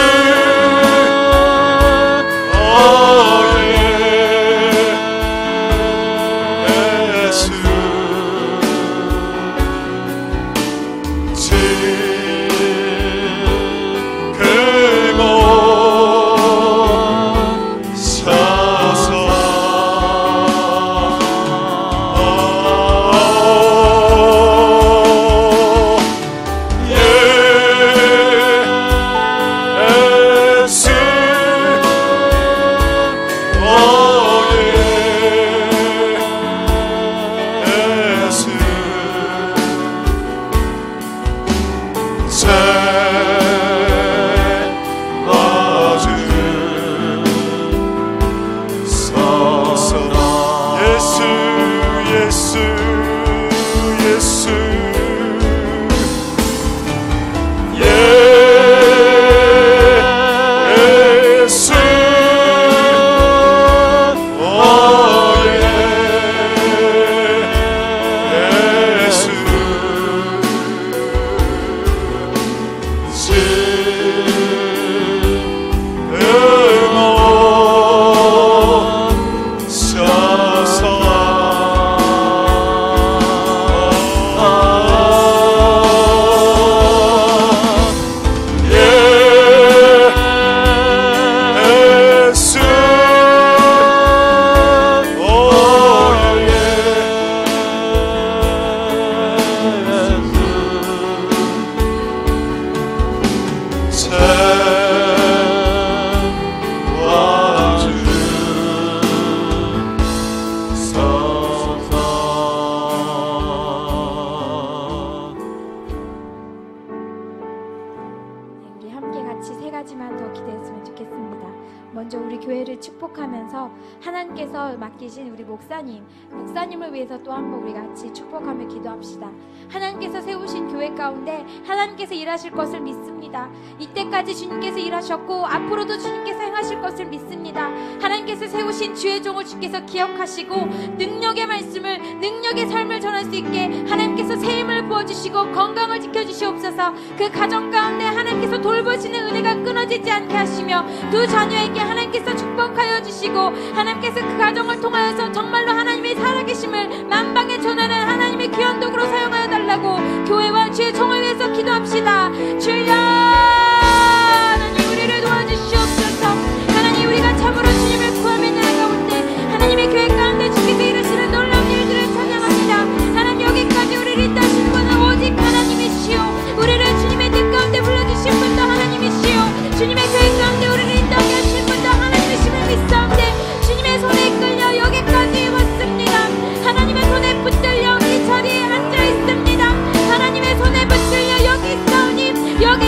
지금 서서 먼저 우리 교회를 축복하면서 하나님께서 맡기신 우리 목사님을 위해서 또 한번 우리 같이 축복하며 기도합시다. 하나님께서 세우신 교회 가운데 하나님께서 일하실 것을 믿습니다. 이때까지 주님께서 일하셨고 앞으로도 주님께서 행하실 것을 믿습니다. 하나님께서 세우신 주의 종을 주께서 기억하시고 능력의 말씀을, 능력의 삶을 전할 수 있게 하나님께서 새 힘을 부어주시고 건강을 지켜주시옵소서. 그 가정 가운데 하나님께서 돌보시는 은혜가 끊어지지 않게 하시며 두 자녀에게 하나님께서 축복하여 주시고 하나님께서 그 가정을 통하여서 정말로 하나님의 살아계심을 만방에 전하는 하나님의 귀한 도구로 사용하여 달라고 교회와 주의 종을 위해서 기도합시다. 주여 하나님 우리를 도와주시옵소서. 하나님 우리가 참으로 주님을 구하며 나아가온데 하나님의 교회 가운데 주께서 이루시는 놀라운 일들을 찬양합니다. 하나님 여기까지 우리를 인도하시는 분은 오직 하나님이시오. 우리를 주님의 뜻 가운데 불러주신 분도 하나님이시오. 주님의 교회 가운데 우리를 인도하게 하신 분도 하나님이심을 믿사옵네. 주님의 손에 이끌려 여기까지 왔습니다. 하나님의 손에 붙들려 이 자리에 앉아 있습니다. 하나님의 손에 붙들려 여기 있사오니 여기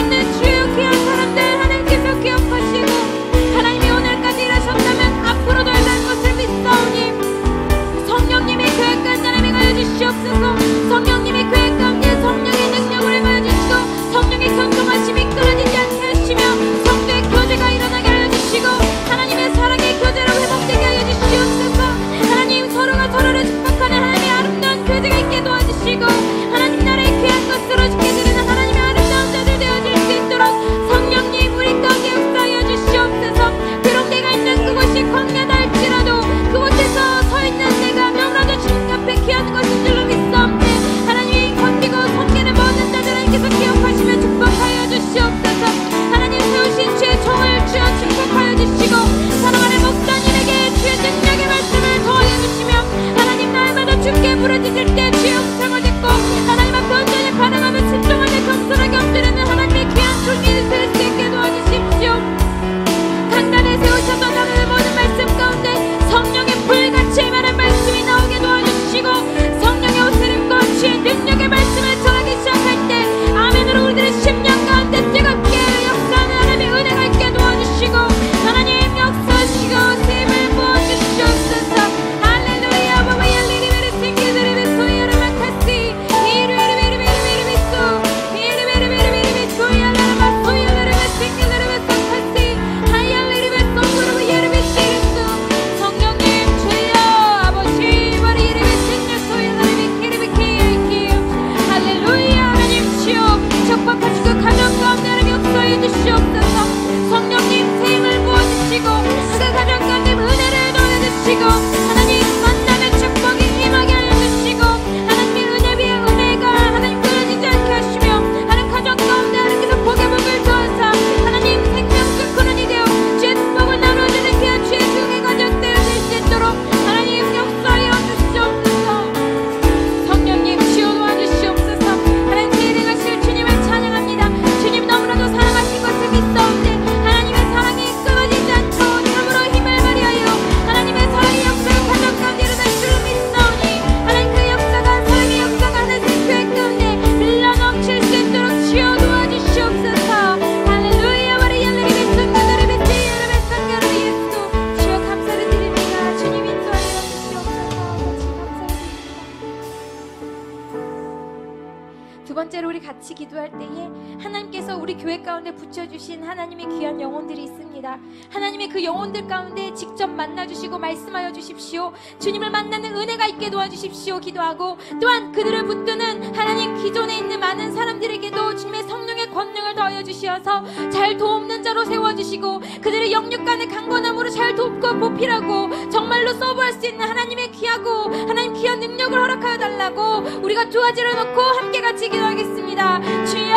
두 번째로 우리 같이 기도할 때에 하나님께서 우리 교회 가운데 붙여주신 하나님의 귀한 영혼들이 있습니다. 하나님의 그 영혼들 가운데 직접 만나주시고 말씀하여 주십시오. 주님을 만나는 은혜가 있게 도와주십시오. 기도하고 또한 그들을 붙드는 하나님 기존에 있는 많은 사람들에게도 주님의 성령의 권능을 더하여 주시어서 잘 돕는 자로 세워주시고 그들의 영육 간의 강건함으로 잘 돕고 보필하고 정말로 서브할 수 있는 하나님의 귀하고 하나님 귀한 능력을 허락하여 달라고 우리가 두 가지를 놓고 함께 같이 기도하겠습니다. 주여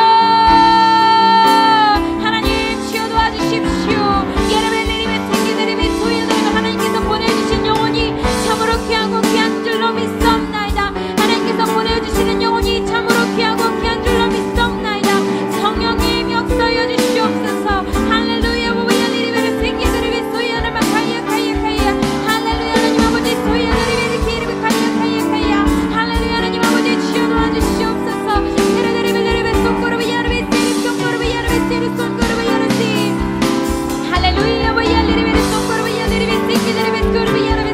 하나님 주여 도와주십시오. 예레벨 내리며 생기내리며 소인들과 하나님께서 보내주신 영혼이 참으로 귀하고 귀한 줄로 믿사옵나이다. 하나님께서 보내주시는 영혼이 참으로 귀하고 귀한 줄로 믿사옵나이다. 성령님 역사하여 주시옵소서. 할렐루야 보이야 내리며 생기내리며 소인을 막 가야 할렐루야 하나님 아버지 소인을 내리며 기름을 가야 할렐루야 하나님 아버지 주여 도와주시옵소서. 내리며 손가락을 야르며 손가락을 야르며 손가락을 야르시 할렐루야 보이야 내리며 손가락을 야르며 생기내리며 손가락을 야르며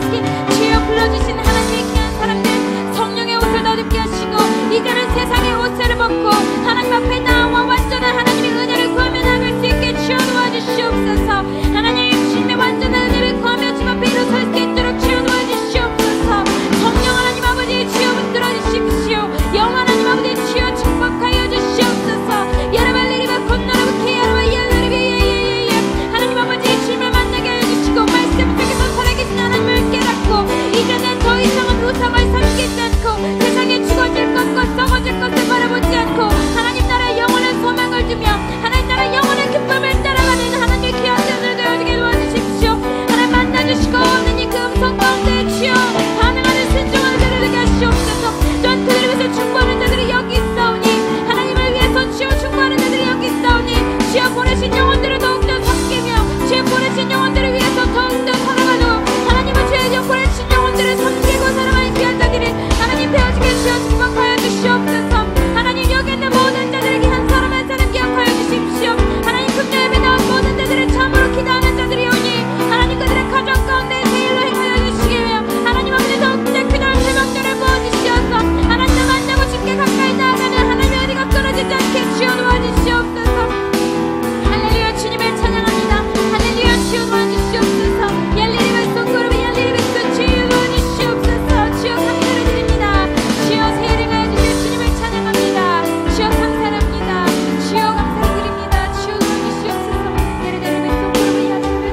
주여 불러주신 하나님의 귀한 사람들 성령의 옷을 더듬게 하시고 이제는 세상의 옷을 벗고 하나님 앞에 나와 완전한 하나님의 은혜를 구하며 나갈 수 있게 주여 도와주시옵소서. 하나님 주님의 완전한 은혜를 구하며 주님 앞에 일어설 수 있도록 주여 도와주시옵소서. 성령 하나님 아버지 주여 붙들어 주십시오. 영원 하나님 아버지 주여 축복하여 주시옵소서. 여러분 내리며 곤노라고 케어라고 예예예예예 하나님 아버지 주님을 만나게 하여 주시고 말씀 속에서 살아계신 하나님을 깨닫고 이제는 더 이상은 우상을 삼키지 않고 세상에 죽어질 것과 썩어질 것을 바라보지 않고 하나님 나라의 영원한 소망을 두며 하나님 나라의 영원한 기쁨을 따라가는 하나님의 귀한 자들 되어지게 도와주십시오. 하나님 만나주시고 하나님 그 음성 가운데 주여 반응하는 순종하는 자들 되게 하시옵소서. 또한 그들을 위해서 충고하는 자들이 여기 있사오니 하나님을 위해서 주여 충고하는 자들이 여기 있사오니 주여 보내신 영혼들을 더욱더 섬기며 주여 보내신 영혼들을 위해서 더욱더 살아가도 하나님은 주여 보내신 영혼들을 섬기고 살아가는 귀한 자들이 하나님 배워지게 주여 축복하여 주시옵소서. 하나님 여기 있는 모든 자들에게 한 사람 한 사람 기억하여 주십시오. 하나님 금요일에 나온 모든 자들을 참으로 기도하는 자들이 오니 하나님 그들의 가정 가운데 제일로 행하여 주시게 하여 하나님 아버지 더욱더 그날 새벽들을 부어주시어서 하나님을 만나고 주께 가까이 나아가는 하나님의 은혜가 끊어지지 않게 주여 도와주시옵소서. 할렐루야 주님을 찬양합니다. 할렐루야 주여 도와주시옵소서. 얄리리베 손그룹이 얄리리베 주여 도와주시옵소서. 주여 감사를 드립니다. 주여 세례하여 주실 주님을 찬양합니다. 주여 감사합니다. 주여 감사드립니다. 주여 도와주시옵소서. 예레벨 손그룹이 얄리리베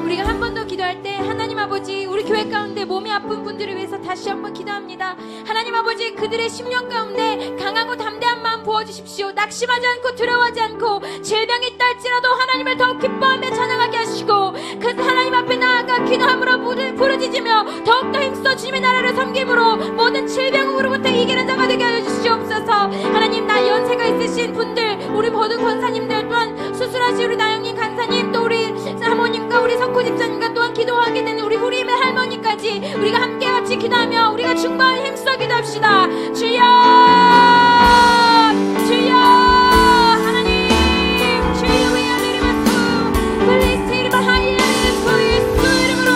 우리가 한 번 더 기도할 때 하나님 아버지 우리 교회 가운데 몸이 아픈 분들을 위해서 다시 한번 기도합니다. 하나님 아버지 그들의 심령 가운데 강하고 담대한 마음 부어주십시오. 낙심하지 않고 두려워하지 않고 질병이 있다 할지라도 하나님을 더욱 기뻐하며 찬양하게 하시고 그 하나님 앞에 나아가 기도함으로 부르짖으며 더욱더 힘써 주님의 나라를 섬김으로 모든 질병으로부터 이기는 자가 되게 하여 주시옵소서. 하나님 나 연세가 있으신 분들 우리 모든 권사님들 또한 수술하신 우리 나영님 간사님 또 우리 사모님과 우리 석호 집사님과 또한 기도하게 되는 우리 후리임의 할머니까지 우리가 함께 같이 기도하며 우리가 충만히 힘써 기도합시다. 주여 주여 하나님 주여 위하리마수 플리스티리마 하이야리스 예수 이름으로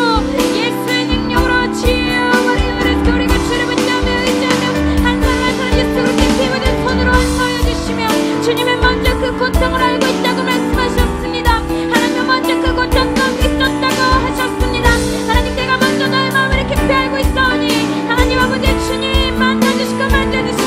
예수의 능력으로 주여 마리아를 우리가 주를 붙잡며 의지하며 한 사람 한 사람 예수 그리스도의 피 묻은 손으로 안서여 주시며 주님은 먼저 그 고통을 알고 있다고 말씀하셨습니다. 하나님은 먼저 그 고통도 있었다고 하셨습니다. 하나님 내가 먼저 너의 마음을 깊이 알고 있사오니 하나님 아버지 주님 만져주시고 만져주시고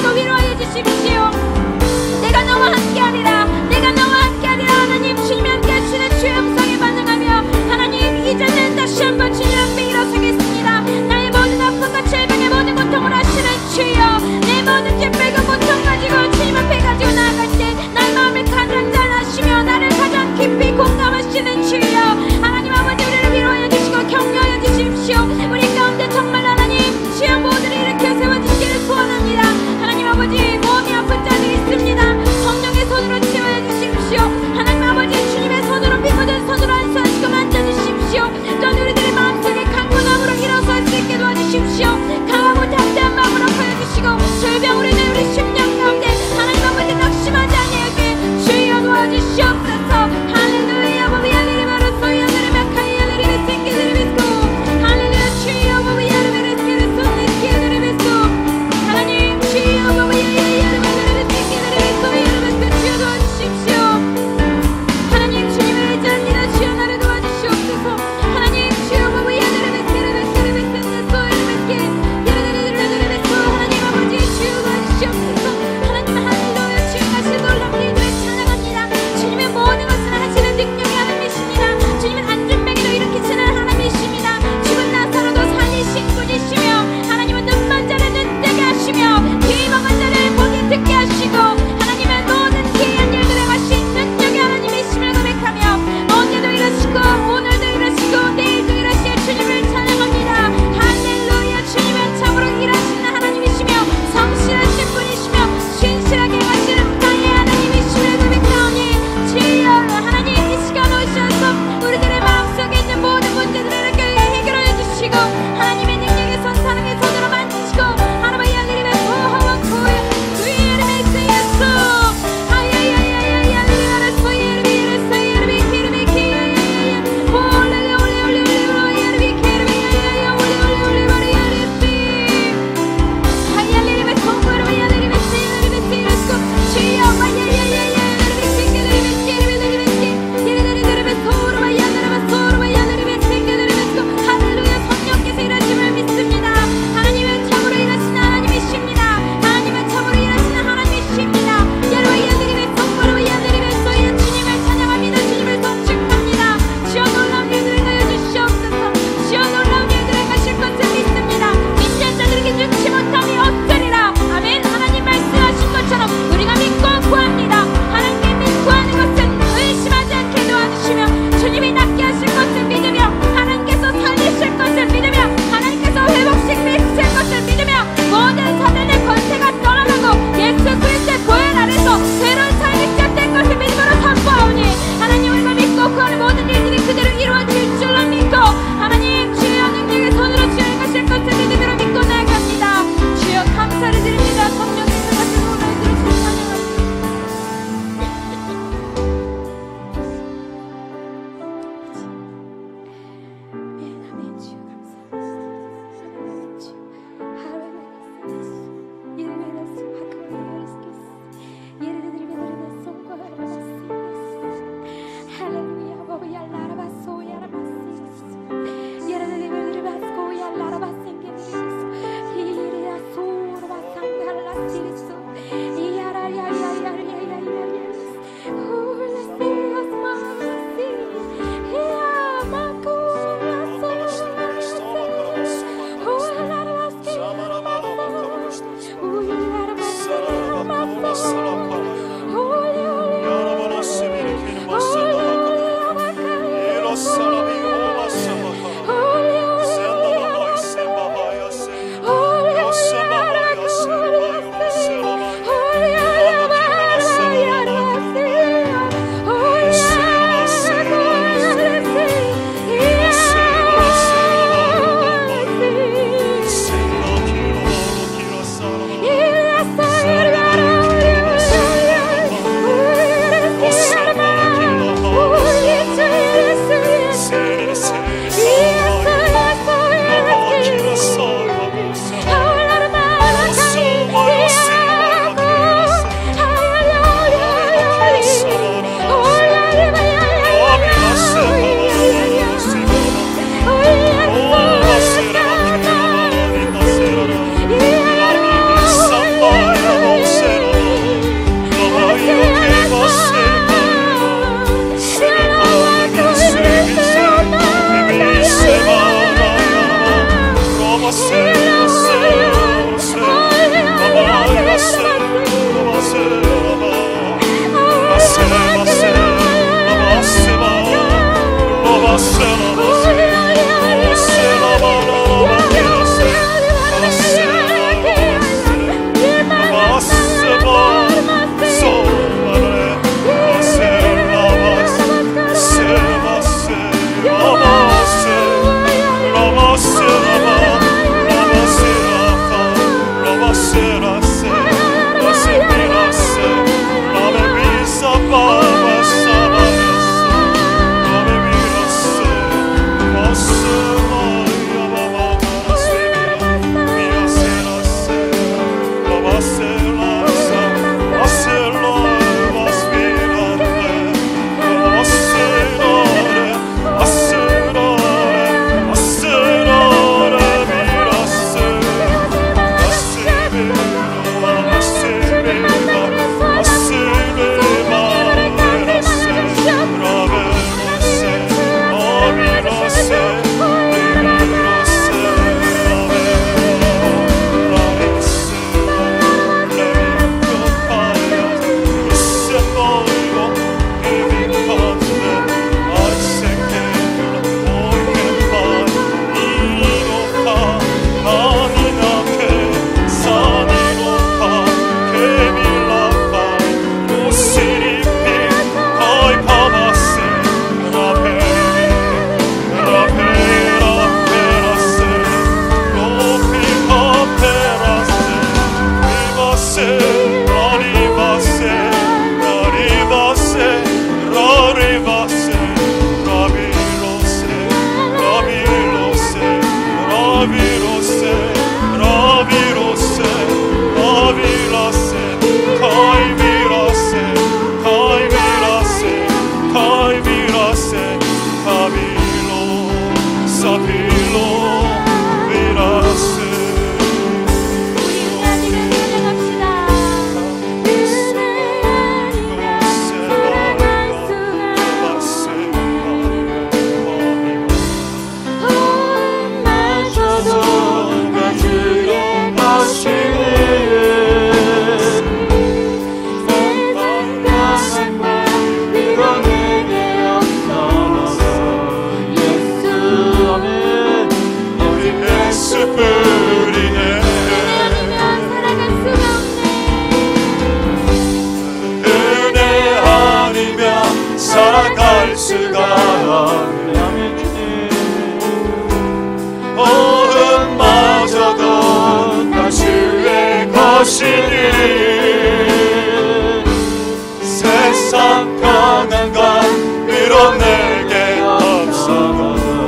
세상 평안과 위로 내게 앞서가는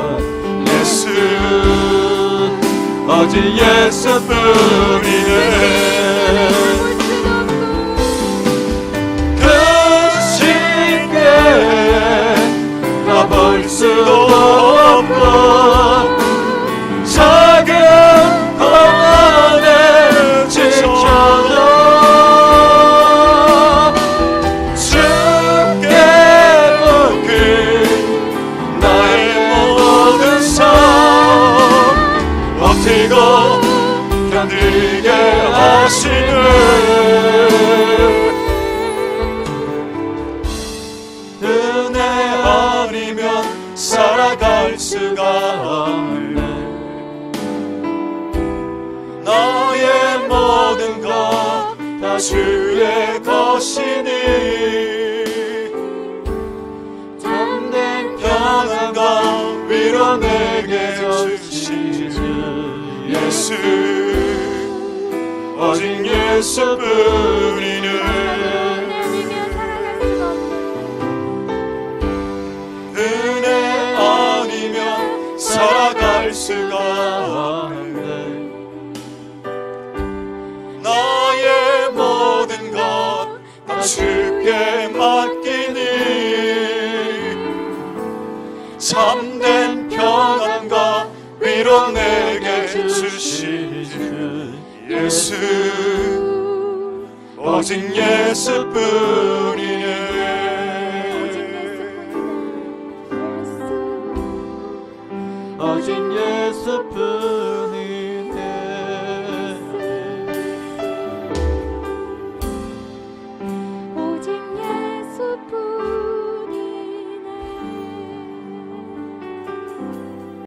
예수, 오직 예수뿐이네. 그 쉽게 가볼 수도 없고 작은 방 안에 지쳐도 다 주의 것이니 참된 평안과 위로 내게 주신 예수 오직 예수뿐이네. 은혜 아니면 살아갈 수가 없는데 나의 모든 것 다 주께 맡기니 참된 평안과 위로 내게 주시는 예수 오직 예수뿐이네.